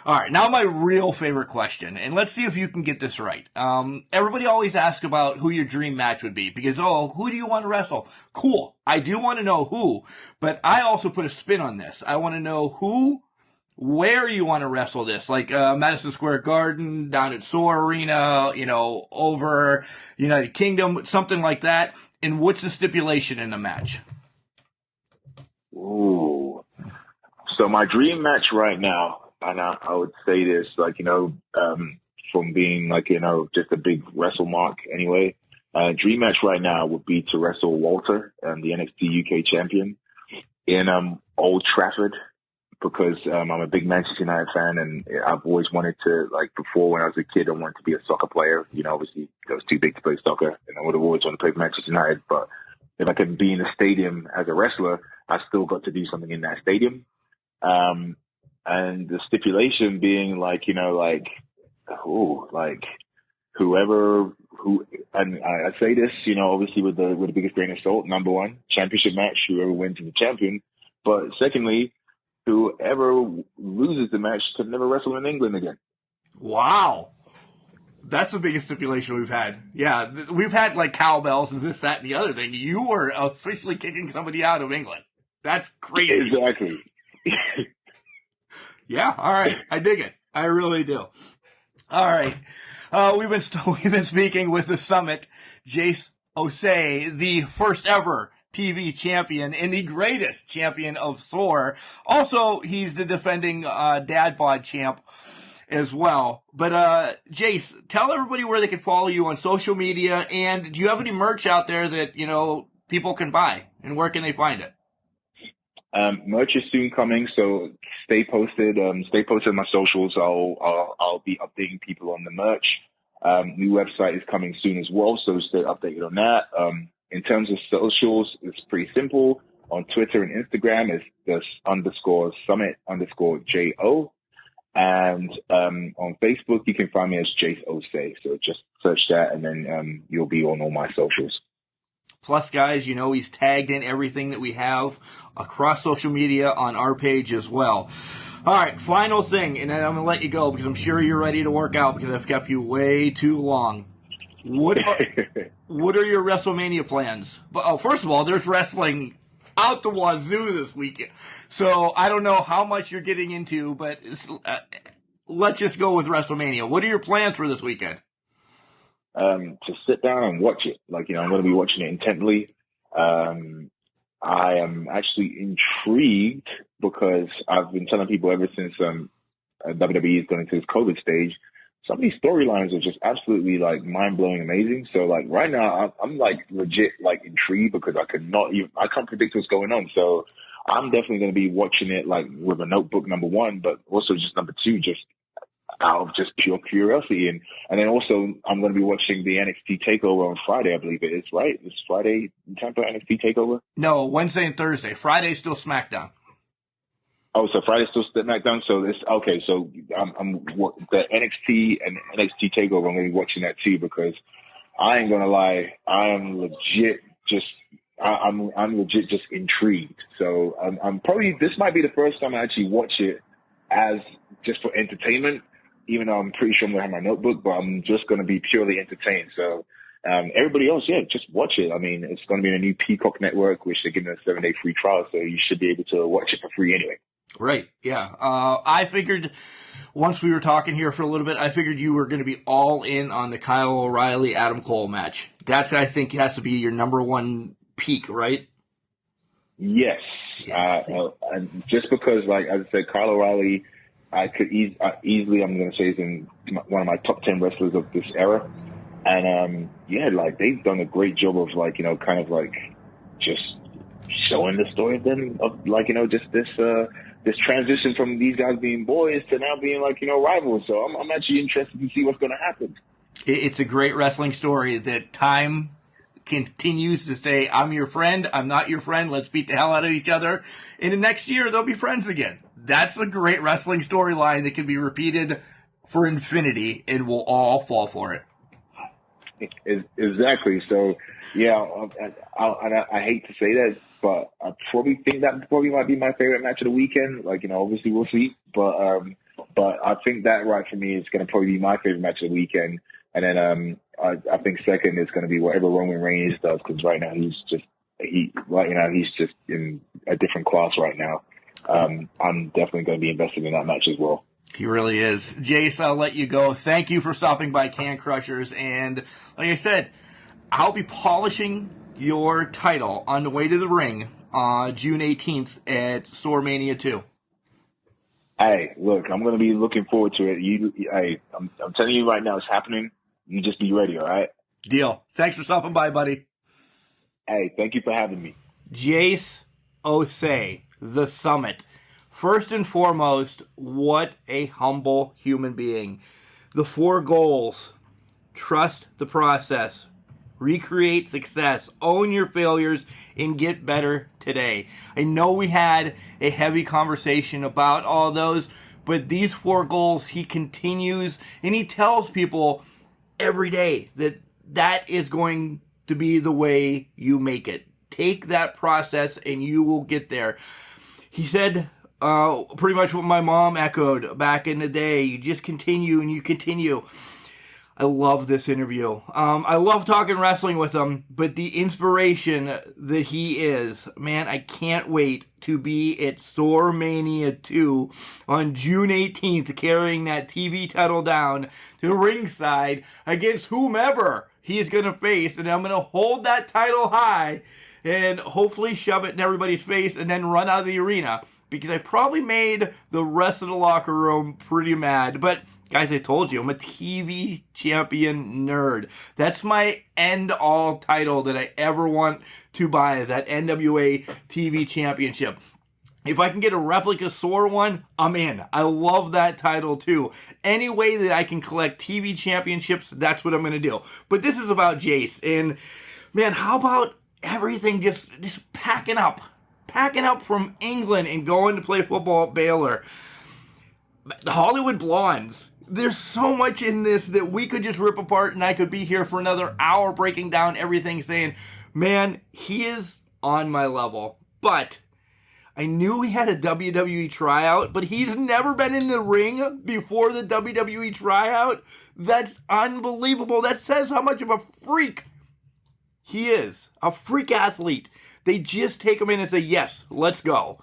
All right. Now my real favorite question, and let's see if you can get this right. Everybody always asks about who your dream match would be, because, who do you want to wrestle? Cool. I do want to know who, but I also put a spin on this. I want to know who, where you want to wrestle this, like Madison Square Garden, down at SOAR Arena, you know, over United Kingdom, something like that. And what's the stipulation in the match? Ooh. So my dream match right now, and I would say this, like, you know, from being like, you know, just a big wrestle mark anyway, dream match right now would be to wrestle Walter, the NXT UK champion, in Old Trafford. because I'm a big Manchester United fan, and I've always wanted to, like, before when I was a kid, I wanted to be a soccer player. You know, obviously I was too big to play soccer, and I would have always wanted to play for Manchester United. But if I could be in a stadium as a wrestler, I still got to do something in that stadium. And the stipulation being, like, you know, like, and I say this, you know, obviously with the biggest grain of salt. Number one, championship match, whoever wins is the champion. But secondly, whoever loses the match can never wrestle in England again. Wow. That's the biggest stipulation we've had. Yeah, we've had, like, cowbells and this, that, and the other thing. You are officially kicking somebody out of England. That's crazy. Exactly. Yeah, all right. I dig it. I really do. All right. We've been speaking with the Summit, Jace Osei, the first ever TV champion and the greatest champion of SOAR. Also, he's the defending Dad Bod Champ as well. But Jace, tell everybody where they can follow you on social media, and do you have any merch out there that, you know, people can buy, and where can they find it? Merch is soon coming, so stay posted. Stay posted on my socials. I'll be updating people on the merch. New website is coming soon as well, so stay updated on that. In terms of socials, it's pretty simple. On Twitter and Instagram, it's this _summit_JO. And on Facebook, you can find me as Jace Osei. So just search that, and then you'll be on all my socials. Plus, guys, you know, he's tagged in everything that we have across social media on our page as well. All right, final thing, and then I'm going to let you go because I'm sure you're ready to work out because I've kept you way too long. What are your WrestleMania plans? First of all, there's wrestling out the wazoo this weekend. So I don't know how much you're getting into, but let's just go with WrestleMania. What are your plans for this weekend? To sit down and watch it. Like, you know, I'm going to be watching it intently. I am actually intrigued because I've been telling people ever since WWE is going into this COVID stage, some of these storylines are just absolutely, like, mind-blowing amazing. So, like, right now, I'm like, legit, like, intrigued because I can't predict what's going on. So I'm definitely going to be watching it, like, with a notebook, number one, but also just number two, just out of just pure curiosity. And then also I'm going to be watching the NXT TakeOver on Friday, I believe it is, right? It's Friday in Tampa, NXT TakeOver? No, Wednesday and Thursday. Friday's still SmackDown. Oh, so Friday's still SmackDown? So okay, so I'm the NXT and NXT TakeOver, I'm going to be watching that too because I ain't going to lie, I'm legit just intrigued. So I'm probably, this might be the first time I actually watch it as just for entertainment, even though I'm pretty sure I'm going to have my notebook, but I'm just going to be purely entertained. So everybody else, yeah, just watch it. I mean, it's going to be in a new Peacock network, which they're giving a 7-day free trial, so you should be able to watch it for free anyway. Right, yeah. I figured once we were talking here for a little bit, I figured you were going to be all in on the Kyle O'Reilly, Adam Cole match. That's, I think, has to be your number one peak, right? Yes. And just because, like, as I said, Kyle O'Reilly, I could easily, I'm going to say, is in one of my top 10 wrestlers of this era. And, yeah, like, they've done a great job of, like, you know, kind of, like, just showing the story of them, of, like, you know, just this transition from these guys being boys to now being, like, you know, rivals. So I'm actually interested to see what's going to happen. It's a great wrestling story that time continues to say, I'm your friend, I'm not your friend, let's beat the hell out of each other. And the next year, they'll be friends again. That's a great wrestling storyline that can be repeated for infinity, and we'll all fall for it. Exactly. So, yeah, I hate to say that, but I probably think that probably might be my favorite match of the weekend. Like, you know, obviously we'll see. But I think that right for me is going to probably be my favorite match of the weekend. And then I think second is going to be whatever Roman Reigns does, because right now he's just in a different class right now. I'm definitely going to be invested in that match as well. He really is. Jace, I'll let you go. Thank you for stopping by Can Crushers. And like I said, I'll be polishing your title on the way to the ring on June 18th at SOAR Mania 2. Hey, look, I'm going to be looking forward to it. I'm telling you right now, it's happening. You just be ready, all right? Deal. Thanks for stopping by, buddy. Hey, thank you for having me. Jace Osei, the Summit, First and foremost, what a humble human being. The 4 goals: trust the process, recreate success, own your failures, and get better today. I know we had a heavy conversation about all those, but these 4 goals, he continues and he tells people every day that that is going to be the way you make it. Take that process and you will get there. He said pretty much what my mom echoed back in the day. You just continue and you continue. I love this interview. I love talking wrestling with him, but the inspiration that he is, man, I can't wait to be at SOAR Mania 2 on June 18th, carrying that TV title down to ringside against whomever he is going to face, and I'm going to hold that title high and hopefully shove it in everybody's face and then run out of the arena, because I probably made the rest of the locker room pretty mad. But guys, I told you, I'm a TV champion nerd. That's my end-all title that I ever want to buy, is that NWA TV championship. If I can get a replica SOAR one, I'm in. I love that title too. Any way that I can collect TV championships, that's what I'm going to do. But this is about Jace. And man, how about everything just packing up from England and going to play football at Baylor. The Hollywood Blondes. There's so much in this that we could just rip apart, and I could be here for another hour breaking down everything, saying, man, he is on my level. But I knew he had a WWE tryout, but he's never been in the ring before the WWE tryout. That's unbelievable. That says how much of a freak he is. A freak athlete. They just take him in and say, yes, let's go.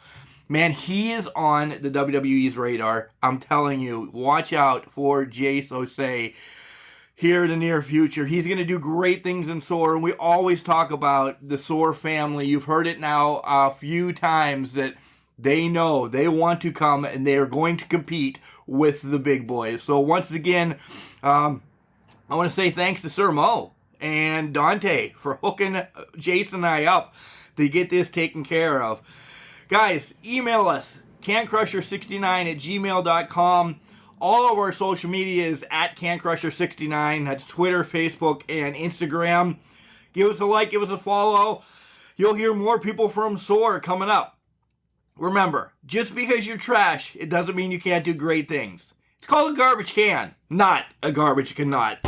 Man, he is on the WWE's radar. I'm telling you, watch out for Jace Osei here in the near future. He's going to do great things in SOAR, and we always talk about the SOAR family. You've heard it now a few times that they know they want to come and they are going to compete with the big boys. So once again, I want to say thanks to Sir Mo and Dante for hooking Jace and I up to get this taken care of. Guys, email us, cancrusher69@gmail.com. All of our social media is at cancrusher69. That's Twitter, Facebook, and Instagram. Give us a like, give us a follow. You'll hear more people from SOAR coming up. Remember, just because you're trash, it doesn't mean you can't do great things. It's called a garbage can, not a garbage cannot.